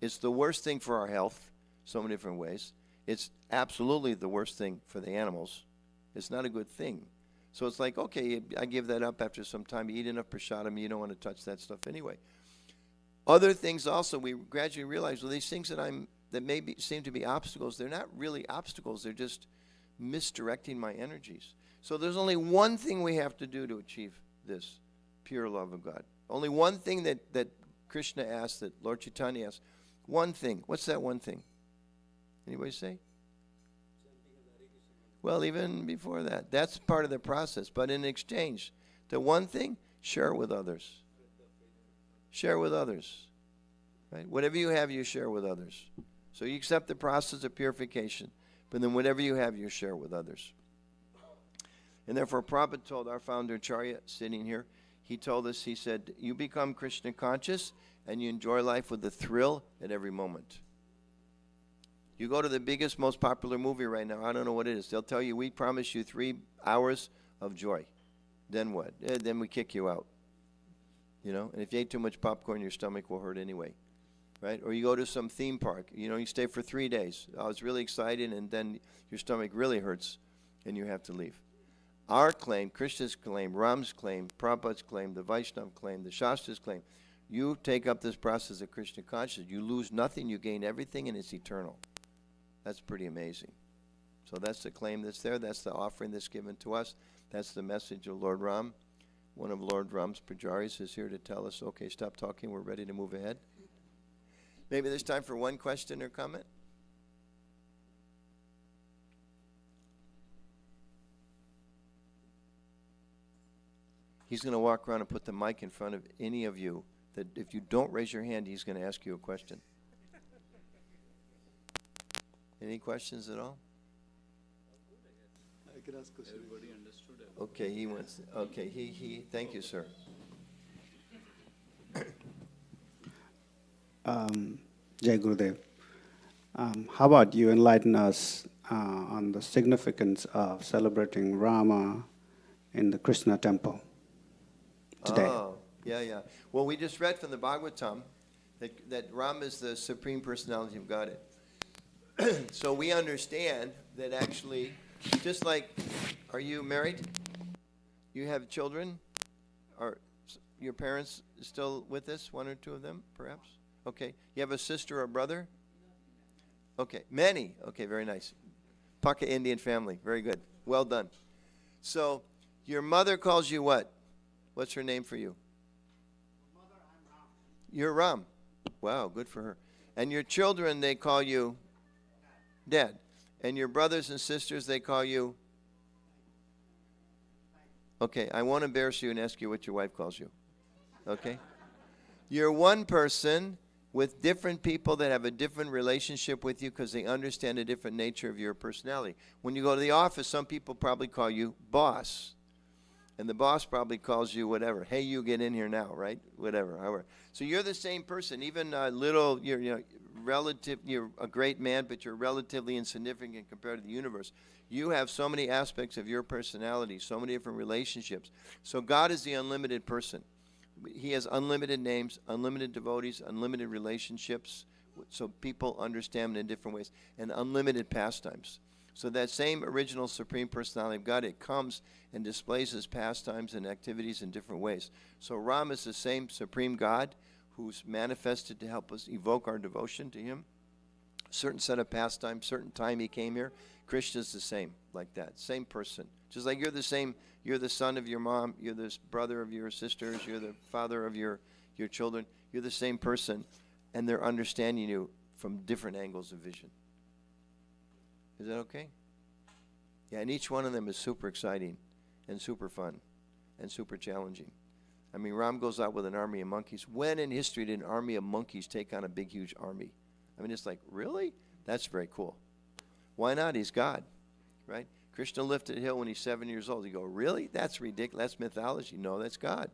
It's the worst thing for our health, so many different ways. It's absolutely the worst thing for the animals. It's not a good thing. So it's like, okay, I give that up after some time. You eat enough prasadam, you don't want to touch that stuff anyway. Other things also, we gradually realize, well, these things that maybe seem to be obstacles, they're not really obstacles. They're just misdirecting my energies. So there's only one thing we have to do to achieve this pure love of God. Only one thing that Krishna asked, that Lord Chaitanya asked. One thing. What's that one thing? Anybody say? Well, even before that. That's part of the process. But in exchange, the one thing, share with others. Share with others. Right? Whatever you have, you share with others. So you accept the process of purification, but then whatever you have, you share with others. And therefore, Prabhupada told our founder, Acharya, sitting here, he told us, he said, you become Krishna conscious and you enjoy life with a thrill at every moment. You go to the biggest, most popular movie right now, I don't know what it is. They'll tell you, we promise you 3 hours of joy. Then what? Then we kick you out. And if you ate too much popcorn, your stomach will hurt anyway. Right? Or you go to some theme park, you stay for 3 days. Oh, it's really exciting, and then your stomach really hurts, and you have to leave. Our claim, Krishna's claim, Ram's claim, Prabhupada's claim, the Vaishnava claim, the Shastra's claim, you take up this process of Krishna consciousness, you lose nothing, you gain everything, and it's eternal. That's pretty amazing. So that's the claim that's there. That's the offering that's given to us. That's the message of Lord Ram. One of Lord Ram's pujaris is here to tell us, okay, stop talking, we're ready to move ahead. Maybe there's time for one question or comment. He's going to walk around and put the mic in front of any of you that if you don't raise your hand, he's going to ask you a question. Any questions at all? I can ask questions. Everybody understood it. Okay, he wants. Okay, he. Thank you, sir. Jai Gurudev. How about you enlighten us on the significance of celebrating Rama in the Krishna temple today? Oh, yeah. Well, we just read from the Bhagavatam that Ram is the Supreme Personality of Godhead. So we understand that actually, just like, are you married? You have children? Are your parents still with us? One or two of them, perhaps? Okay. You have a sister or brother? Okay. Many. Okay, very nice. Paka Indian family. Very good. Well done. So, your mother calls you what? What's her name for you? Mother, I'm Ram. You're Ram. Wow, good for her. And your children, they call you Dad. And your brothers and sisters, they call you? Okay, I won't embarrass you and ask you what your wife calls you. Okay? You're one person with different people that have a different relationship with you because they understand the different nature of your personality. When you go to the office, some people probably call you boss. And the boss probably calls you whatever. Hey, you get in here now, right? Whatever. However. So you're the same person. Even you're a great man, but you're relatively insignificant compared to the universe. You have so many aspects of your personality, so many different relationships. So God is the unlimited person. He has unlimited names, unlimited devotees, unlimited relationships, so people understand in different ways, and unlimited pastimes. So that same original Supreme Personality of God, it comes and displays his pastimes and activities in different ways. So Ram is the same Supreme God who's manifested to help us evoke our devotion to him. Certain set of pastimes, certain time he came here. Krishna's the same, like that. Same person. Just like you're the same, you're the son of your mom, you're the brother of your sisters, you're the father of your children. You're the same person, and they're understanding you from different angles of vision. Is that okay? Yeah, and each one of them is super exciting and super fun and super challenging. I mean, Ram goes out with an army of monkeys. When in history did an army of monkeys take on a big, huge army? I mean, it's like, really? That's very cool. Why not? He's God, right? Krishna lifted a hill when he's 7 years old. You go, really? That's ridiculous. That's mythology. No, that's God.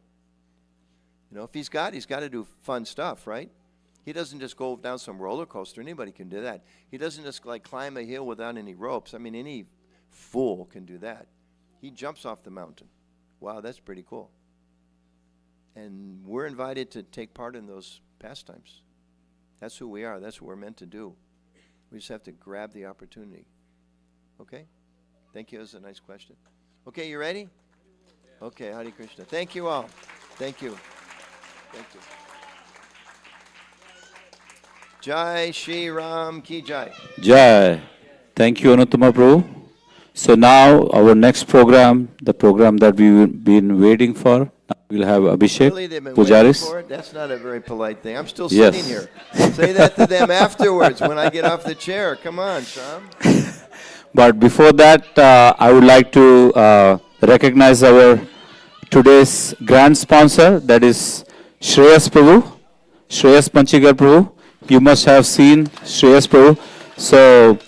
You know, if he's God, he's got to do fun stuff, right? He doesn't just go down some roller coaster. Anybody can do that. He doesn't just like climb a hill without any ropes. I mean, any fool can do that. He jumps off the mountain. Wow, that's pretty cool. And we're invited to take part in those pastimes. That's who we are. That's what we're meant to do. We just have to grab the opportunity. Okay? Thank you. That's a nice question. Okay, you ready? Okay, Hare Krishna. Thank you all. Thank you. Thank you. Jai Shri Ram Ki Jai. Jai. Thank you, Anutama Prabhu. So now our next program, the program that we've been waiting for, we'll have Abhishek, Really, they've been waiting Pujaris. for it? That's not a very polite thing. I'm still Yes. sitting here. Say that to them afterwards when I get off the chair. Come on, Sham. But before that, I would like to recognize our today's grand sponsor, that is Shreyas Prabhu, Shreyas Panchikar Prabhu. You must have seen Shreyas Prabhu. So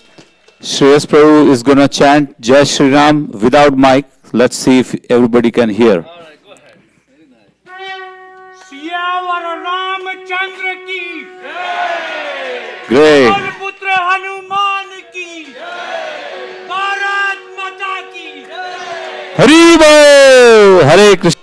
Shreyas Prabhu is going to chant Jai Shri Ram without mic. Let's see if everybody can hear. All right, go ahead. Very nice. Siyavar Ramchandra की Great. और पुत्र हनुमान की भारत माता की Hari Bo! Hare Krishna.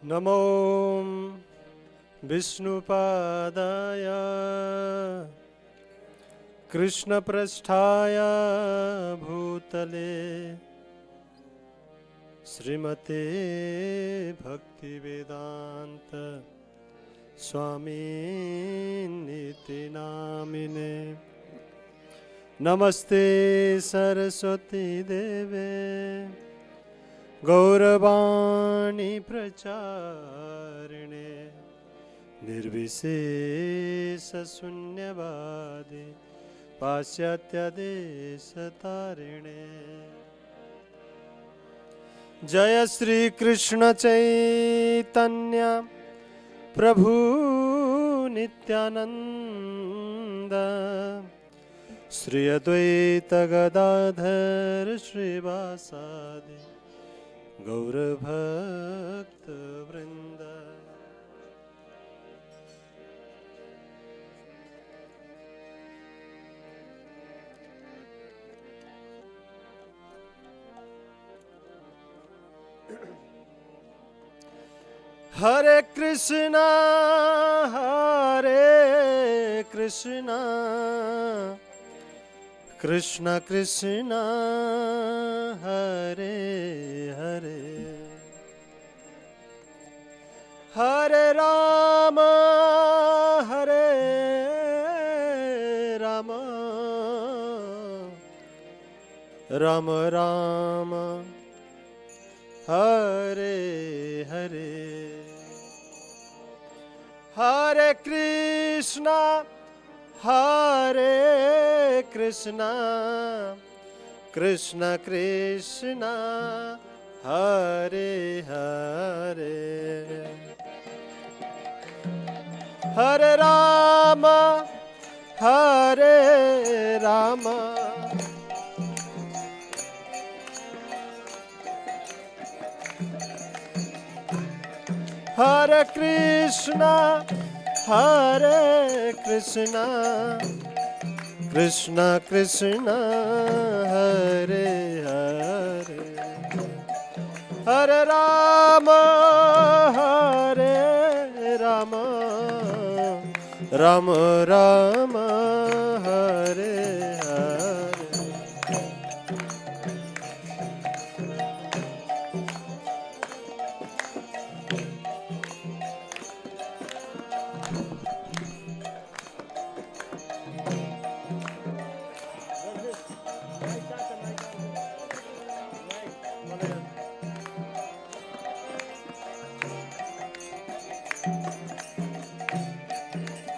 नमो विष्णुपादाय कृष्णपृष्ठाय भूतले श्रीमते भक्तिवेदांत स्वामिनिति नामिने नमस्ते सरस्वती देवे गौरवाणी प्रचारिणे निर्विशेष शून्यवादी पाश्चात्यदेशतारिणे जय श्री कृष्ण चैतन्य प्रभु नित्यानंद श्री अद्वैत गदाधर श्रीवासादि गौरभक्त वृंद। हरे कृष्णा कृष्ण कृष्ण हरे हरे हरे राम राम राम हरे हरे हरे कृष्णा कृष्ण कृष्ण हरे हरे हरे राम हरे कृष्णा कृष्ण कृष्ण हरे हरे हरे राम राम राम हरे हरे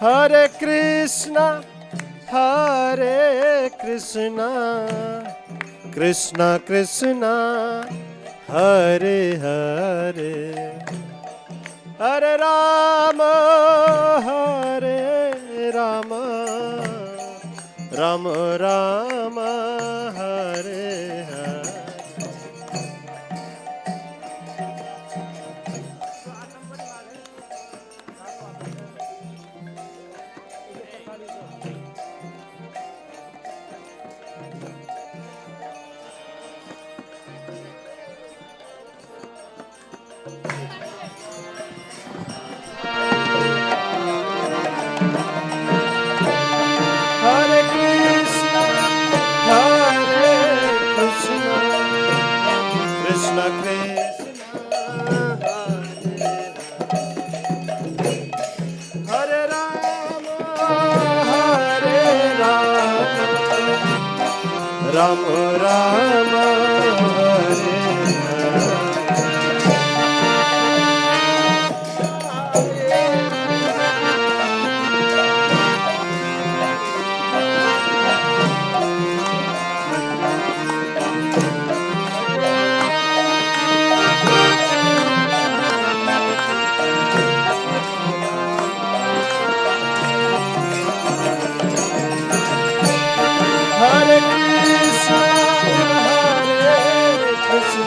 हरे कृष्णा कृष्ण कृष्ण हरे हरे हरे राम राम राम हरे हरे हरे कृष्ण कृष्ण कृष्ण हरे Ram Ram Ram Hare Hare Krishna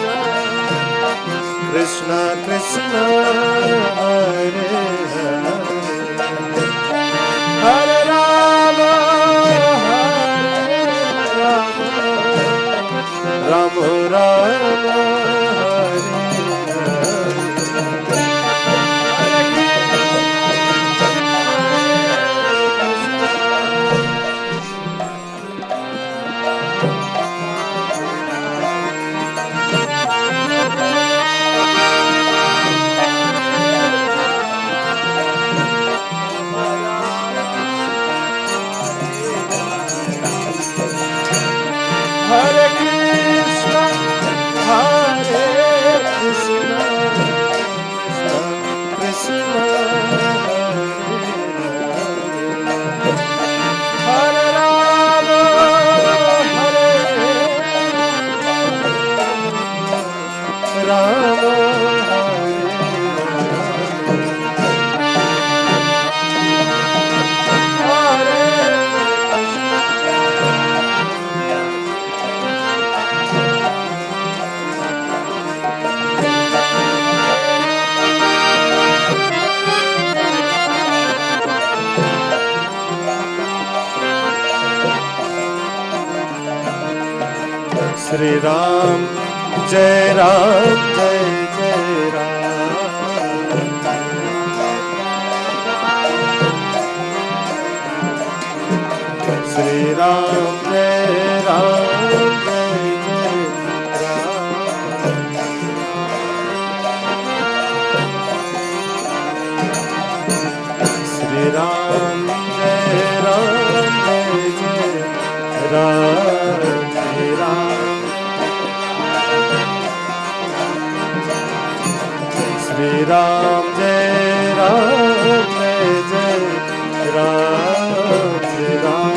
Shri Ram, Jai Ram, Jai Jai Ram. Shri Ram, Jai Ram, Jai Jai Ram. Shri Ram, Jai Ram, Jai Jai Ram, Shri Ram. Shri Ram, Jai Ram, Jai Jai Ram, Shri Ram.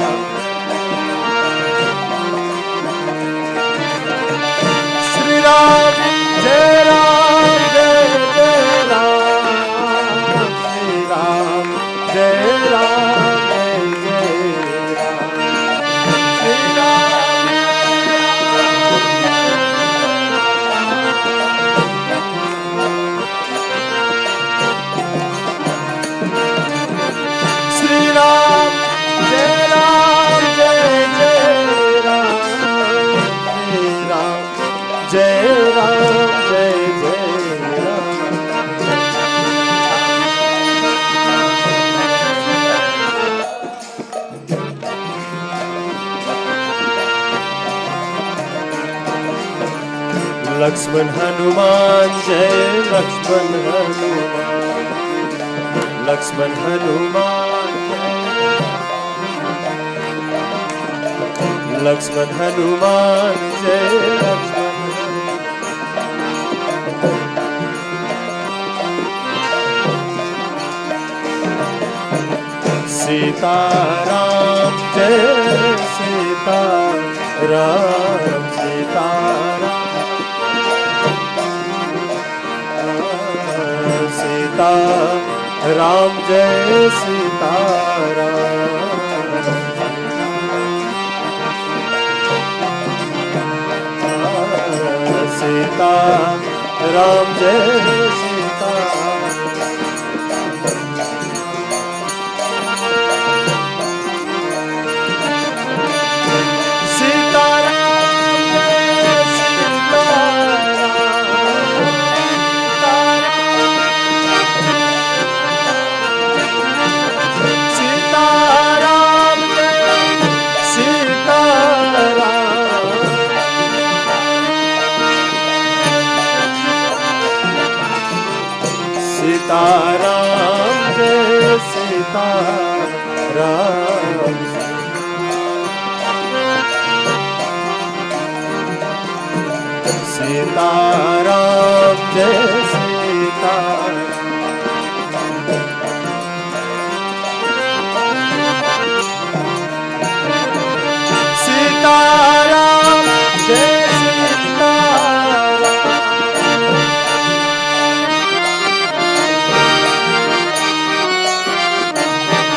Shri Ram, Jai Ram, Jai Jai Ram, Shri Ram, Jai Ram, Jai Jai Ram, Shri Ram. Shri Ram, Jai Ram, Jai Jai Ram, Shri Ram, Jai Ram, Jai Jai Ram. Lakshman Hanuman, Jai Lakshman Hanuman, Lakshman Hanuman, Lakshman Hanuman, Jai Lakshman. Sita Ram, Jai Sita Ram, Sita Ram. Sita Ram, Jai Sita Ram. Sita Ram, Jai Sita Ram. Sita Ram, Jai Sita Sitaram, Jai Sitaram. Sitaram, Jai Sitaram.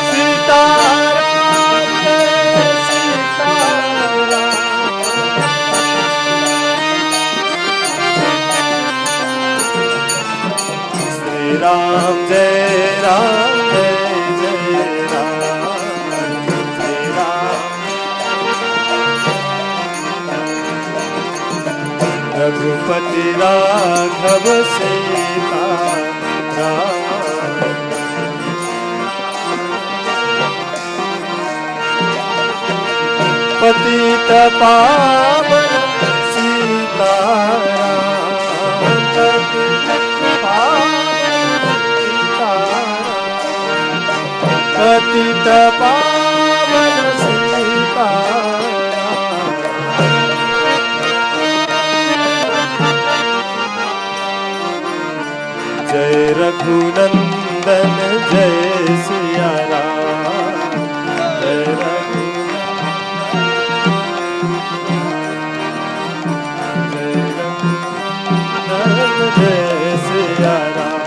Sitaram, Jai Sitaram. Ram, Jai Ram, Jai Jai Ram, Jai Ram. Raghupati Raghav Sita Ram. Patita Pavan Sita Ram, Patita Patita Pavan Sitaram. Jai Raghunandan, Jai Siya Ram. Jai Raghunandan, Jai Siya Ram.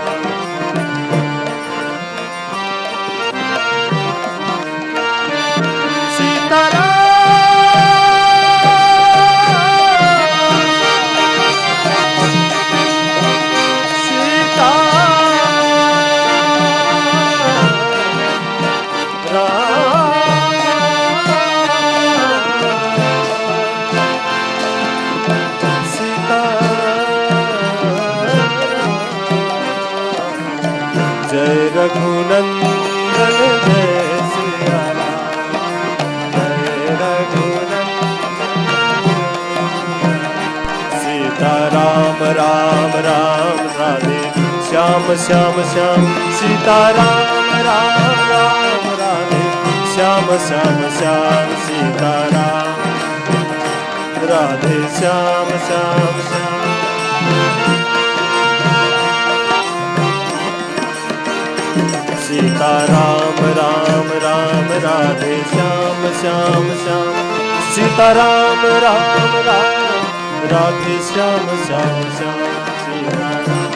Shyam Shyam Sitaram Ram Ram Radhe Shyam Shyam Shyam Sitaram Radhe Shyam Shyam Shyam Sitaram Ram Ram Radhe Shyam Shyam Shyam Sitaram Ram Ram Radhe Shyam Shyam Shyam Sitaram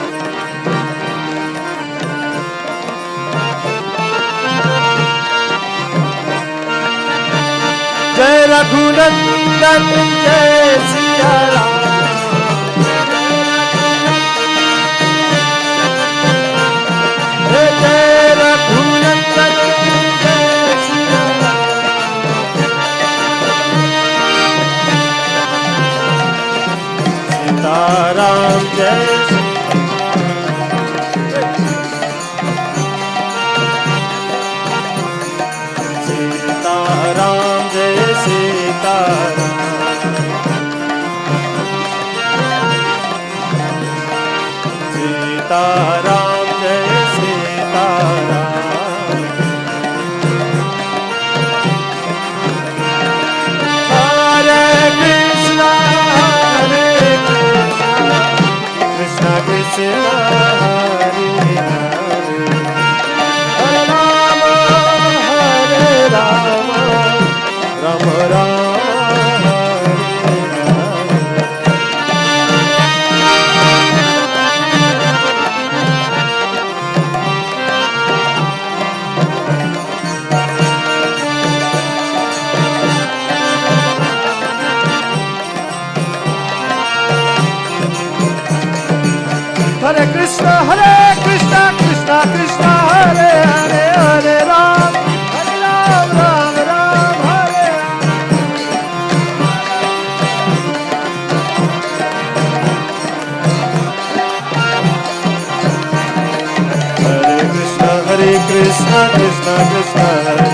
जय रघुनंदन जय सिया राम जय रघुनंदन जय सिया राम सीताराम जय सीताराम जय सीताराम सीताराम जय सीताराम हरे कृष्णा कृष्णा कृष्णा हरे हरे हरे राम राम राम राम हरे हरे हरे कृष्णा कृष्णा कृष्णा हरे हरे हरे राम राम राम हरे हरे कृष्णा कृष्णा कृष्णा हरे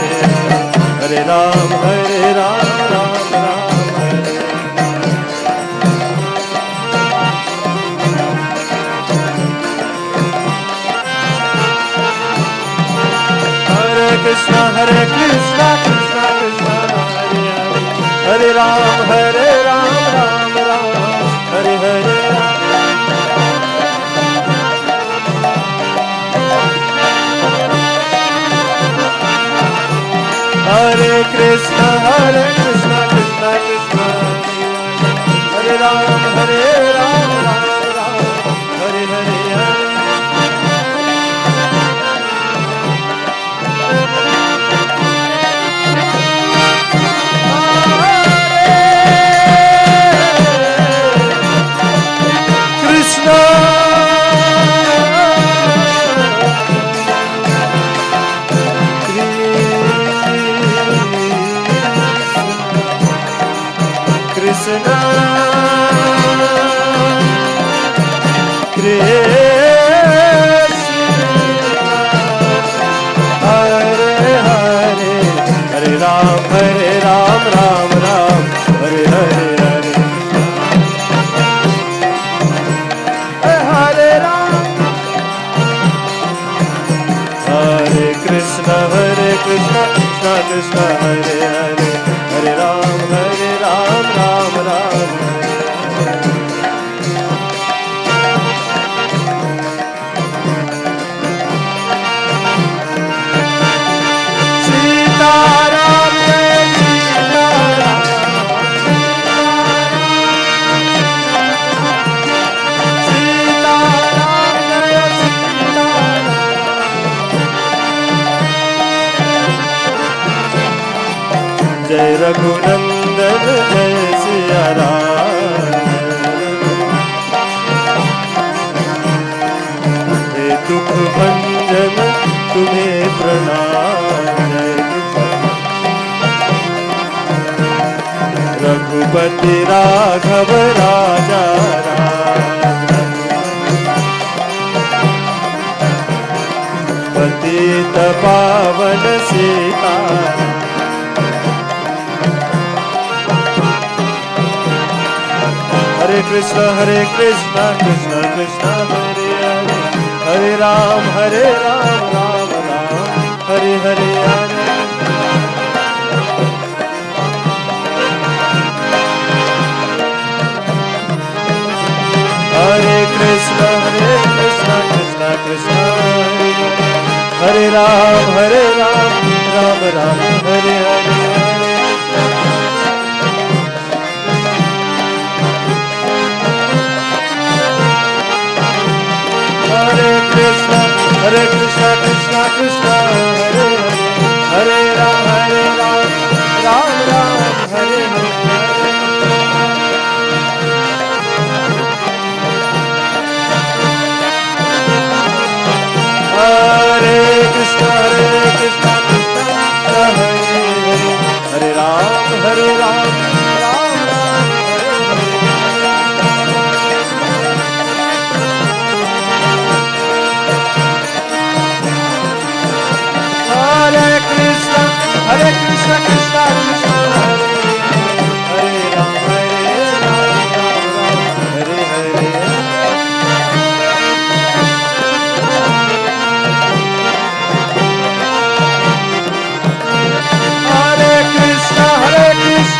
हरे राम राम राम हरे कृष्णा कृष्णा कृष्णा हरे हरे हरे राम राम राम हरे हरे हरे कृष्णा कृष्णा कृष्णा हरे राम राम राम हरे हरे हरे कृष्णा कृष्णा कृष्ण हरे हरे हरे राम राम राम हरे हरे हरे हरे राम हरे कृष्ण कृष्ण कृष्ण हरे हरे हरे राम राम राम सीताराम जय सीताराम सीताराम जय सीताराम जय रघुनंदन जय सिया राम हे दुख भंजन तुम्हें प्रणाम जय रघुपति राघव राजा राम पतित पावन सीता हरे Krishna Krishna Krishna Hare Hare Hare Ram, Ram Ram, Hare Hare, Hare Krishna, Krishna Krishna, Hare Ram, Ram Ram, Hare Hare. Hare Krishna, Krishna Krishna, Hare Hare, Hare Ram, Ram Ram, Hare Hare. Hare Krishna, Krishna Krishna, Hare Hare, Hare Ram, Ram Ram, Hare Hare. Hare Krishna, Krishna Krishna, Hare Hare, Hare Ram, Ram Ram, Hare Hare. Hare Krishna,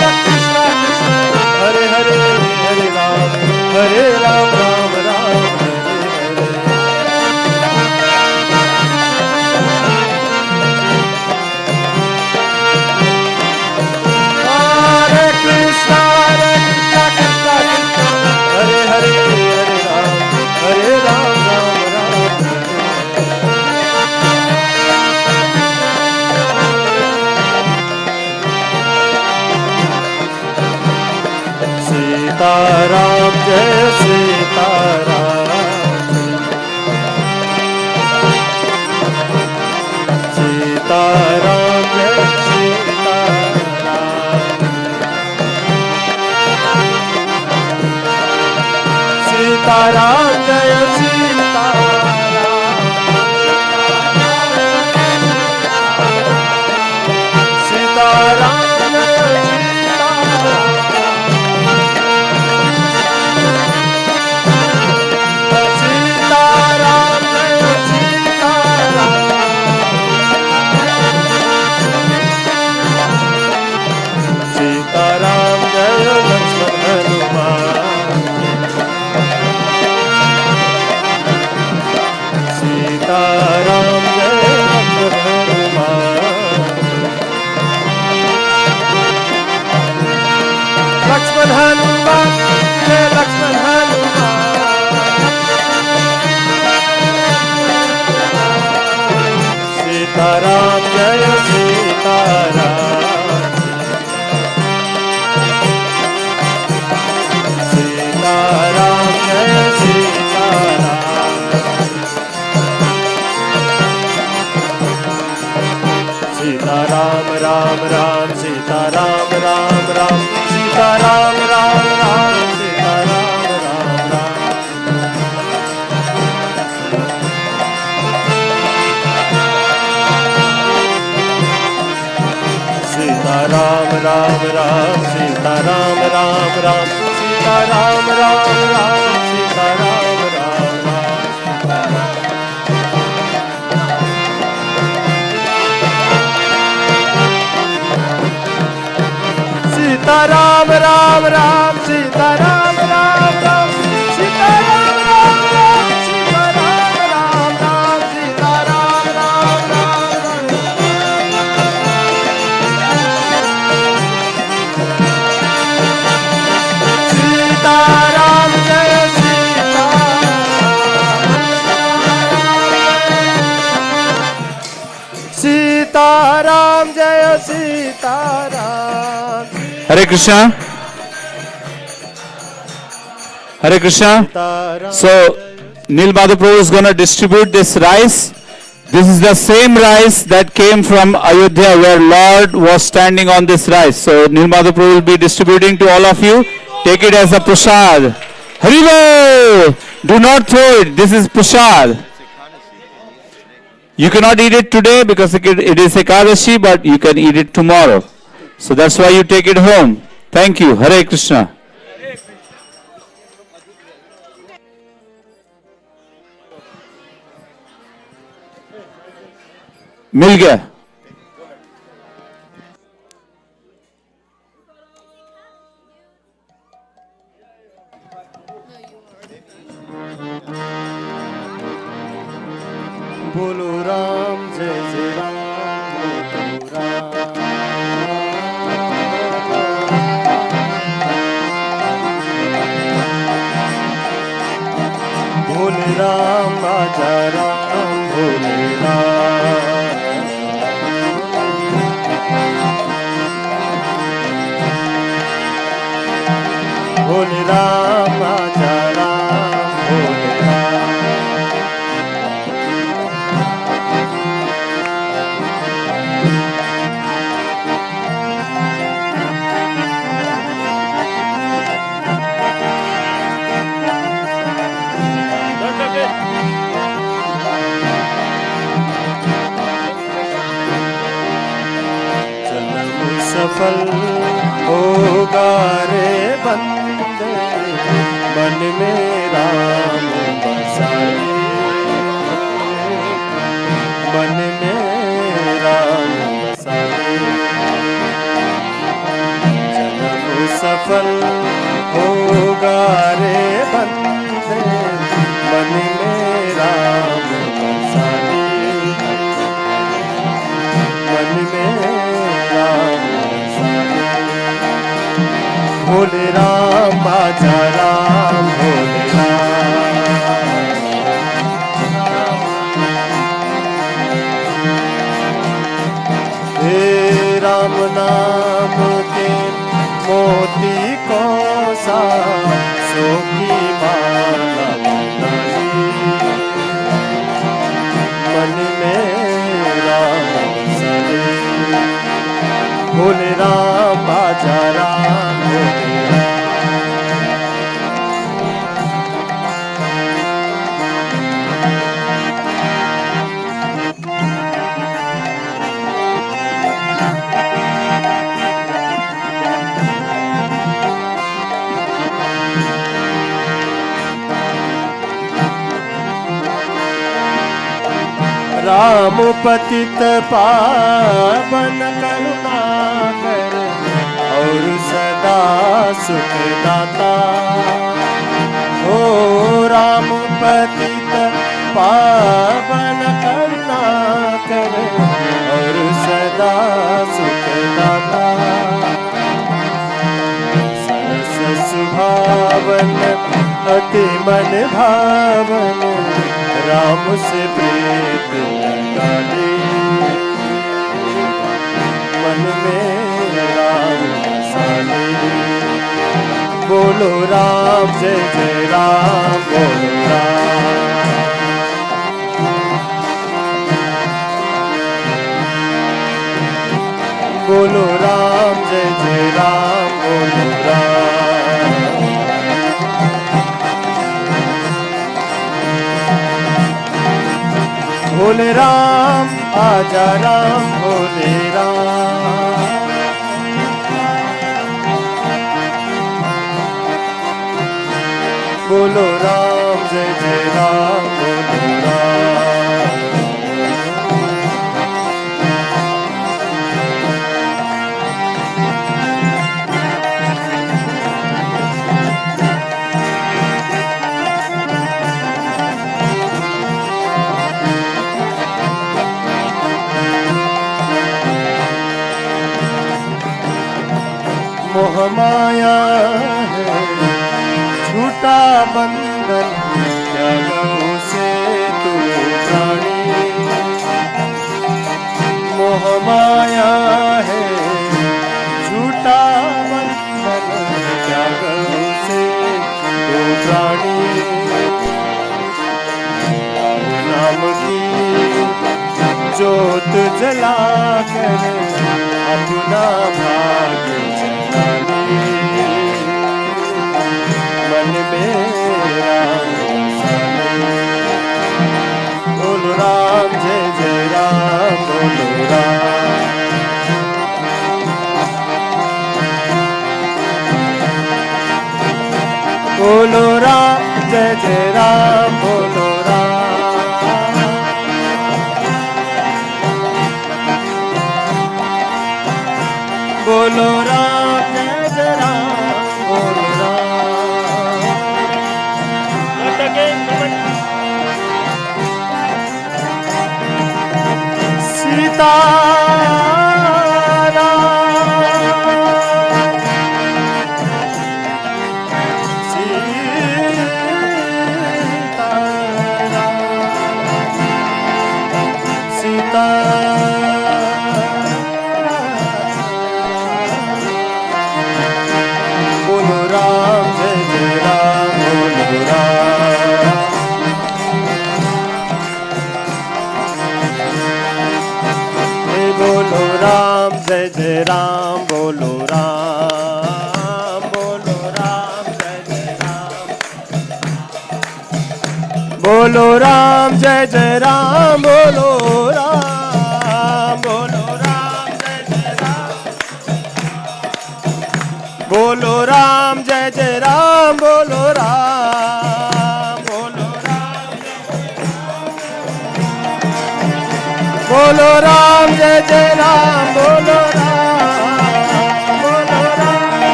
Krishna Krishna, Hare Hare, Hare Ram, Ram Ram, Hare Hare. Hare Krishna, Krishna Krishna, Hare Hare, Hare Ram, Ram Ram, Hare Hare. Sitaram जय सीताराम, सीताराम जय सीताराम, सीताराम जय सीताराम, सीताराम जय सीताराम, सीताराम जय सीताराम, सीताराम जय लक्ष्मण हनुमान, सीताराम जय लक्ष्मण हनुमान, लक्ष्मण हनुमान जय लक्ष्मण हनुमान, सीताराम जय सीताराम, सीताराम जय सीताराम, सीताराम राम राम, सीताराम राम राम, सीताराम राम राम, सीताराम राम राम, सीताराम राम राम, सीताराम राम राम, सीताराम राम राम, सीताराम राम राम, सीताराम राम राम, सीताराम राम राम, सीताराम राम राम, सीताराम राम राम, सीताराम राम राम, सीताराम जय सीताराम, सीताराम जय Sitaram, Hare Krishna. Hare Krishna. So, Nil Madhaprabhu is going to distribute this rice. This is the same rice that came from Ayodhya where Lord was standing on this rice. So, Nil Madhaprabhu will be distributing to all of you. Take it as a prasad. Haribo! Do not throw it. This is prasad. You cannot eat it today because it is Ekadashi, but you can eat it tomorrow. So that's why you take it home. Thank you. Hare Krishna. मिल गया। बोलो राम जय जय राम बोलो राम। भोले राम राजा राम भोले राम। भोले राम राजा राम भोले राम। जन्म सफल होगा रे बंदे, मन में राम बसाए। मन में राम बसाए। जन्म सफल होगा रे बंदे, मन में राम बसाए। मन में राम बसाए। भोले राम आजा राम भोले राम। हे राम नाम के मोती को सा सो की माला बनाई। मन में राम बसाए। भोले राम आजा राम भोले राम। राम पतित पावन करुणा कर और सदा सुख दाता। ओ राम पतित पावन करुणा कर और सदा सुख दाता। सरस सुभावन अति मन भावन, राम से प्रीत लगाले। मन में राम बसाले। बोलो राम जय जय राम बोलो राम। बोलो राम जय जय राम बोलो राम। भोले राम आजा राम भोले राम। बोलो राम जय जय राम बोलो राम। मोह माया है झूठा बंधन, त्यागों से तू प्राणी। मोह माया है झूठा बंधन, त्यागों से तू प्राणी। नाम की ज्योत जला कर अपना भाग्य जगाने। मन में राम बसाए। बोलो राम जय जय राम बोलो राम। बोलो राम जय जय राम बोलो राम। बोलो राम जय जय राम बोलो राम सीता बोलो राम जय जय राम बोलो राम बोलो राम जय जय राम बोलो राम जय जय राम बोलो राम जय जय राम बोलो राम जय जय राम बोलो राम जय जय राम बोलो राम बोलो राम जय जय राम बोलो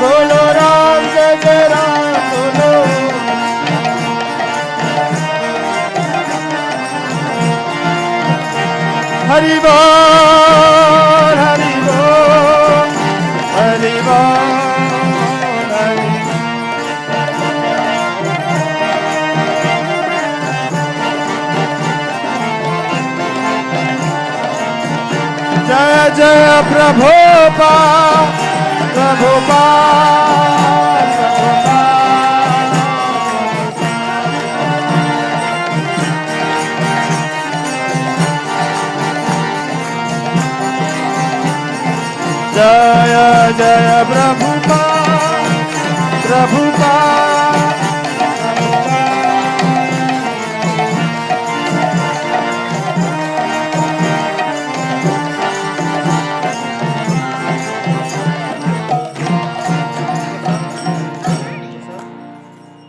बोलो राम जय जय राम बोलो हरि बोल हरि बोल हरि बोल हरि जय जय प्रभुपाद प्रभुपाद जय जय प्रभुपाद प्रभुपाद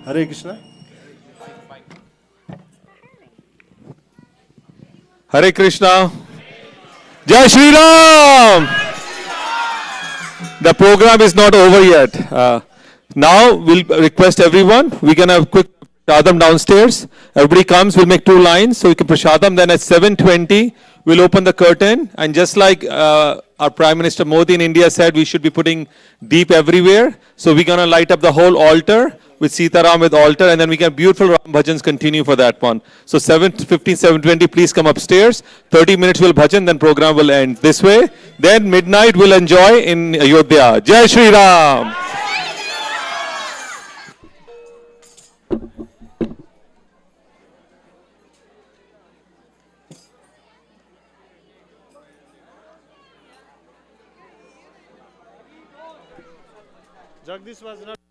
हरे Krishna Hare Krishna. Jai Shri Ram. The program is not over yet. Now we'll request everyone. We can have quick prasadam downstairs. Everybody comes. We'll make 2 lines so we can prasadam. Then at 7:20 we'll open the curtain. And just like our Prime Minister Modi in India said, we should be putting deep everywhere. So we're gonna light up the whole altar with Sitaram with altar, and then we can beautiful Ram bhajans continue for that one. So 7:15, 7:20, please come upstairs. 30 minutes will bhajan, then program will end this way. Then midnight we'll enjoy in Ayodhya. Jai Shri Ram. Jagdish was not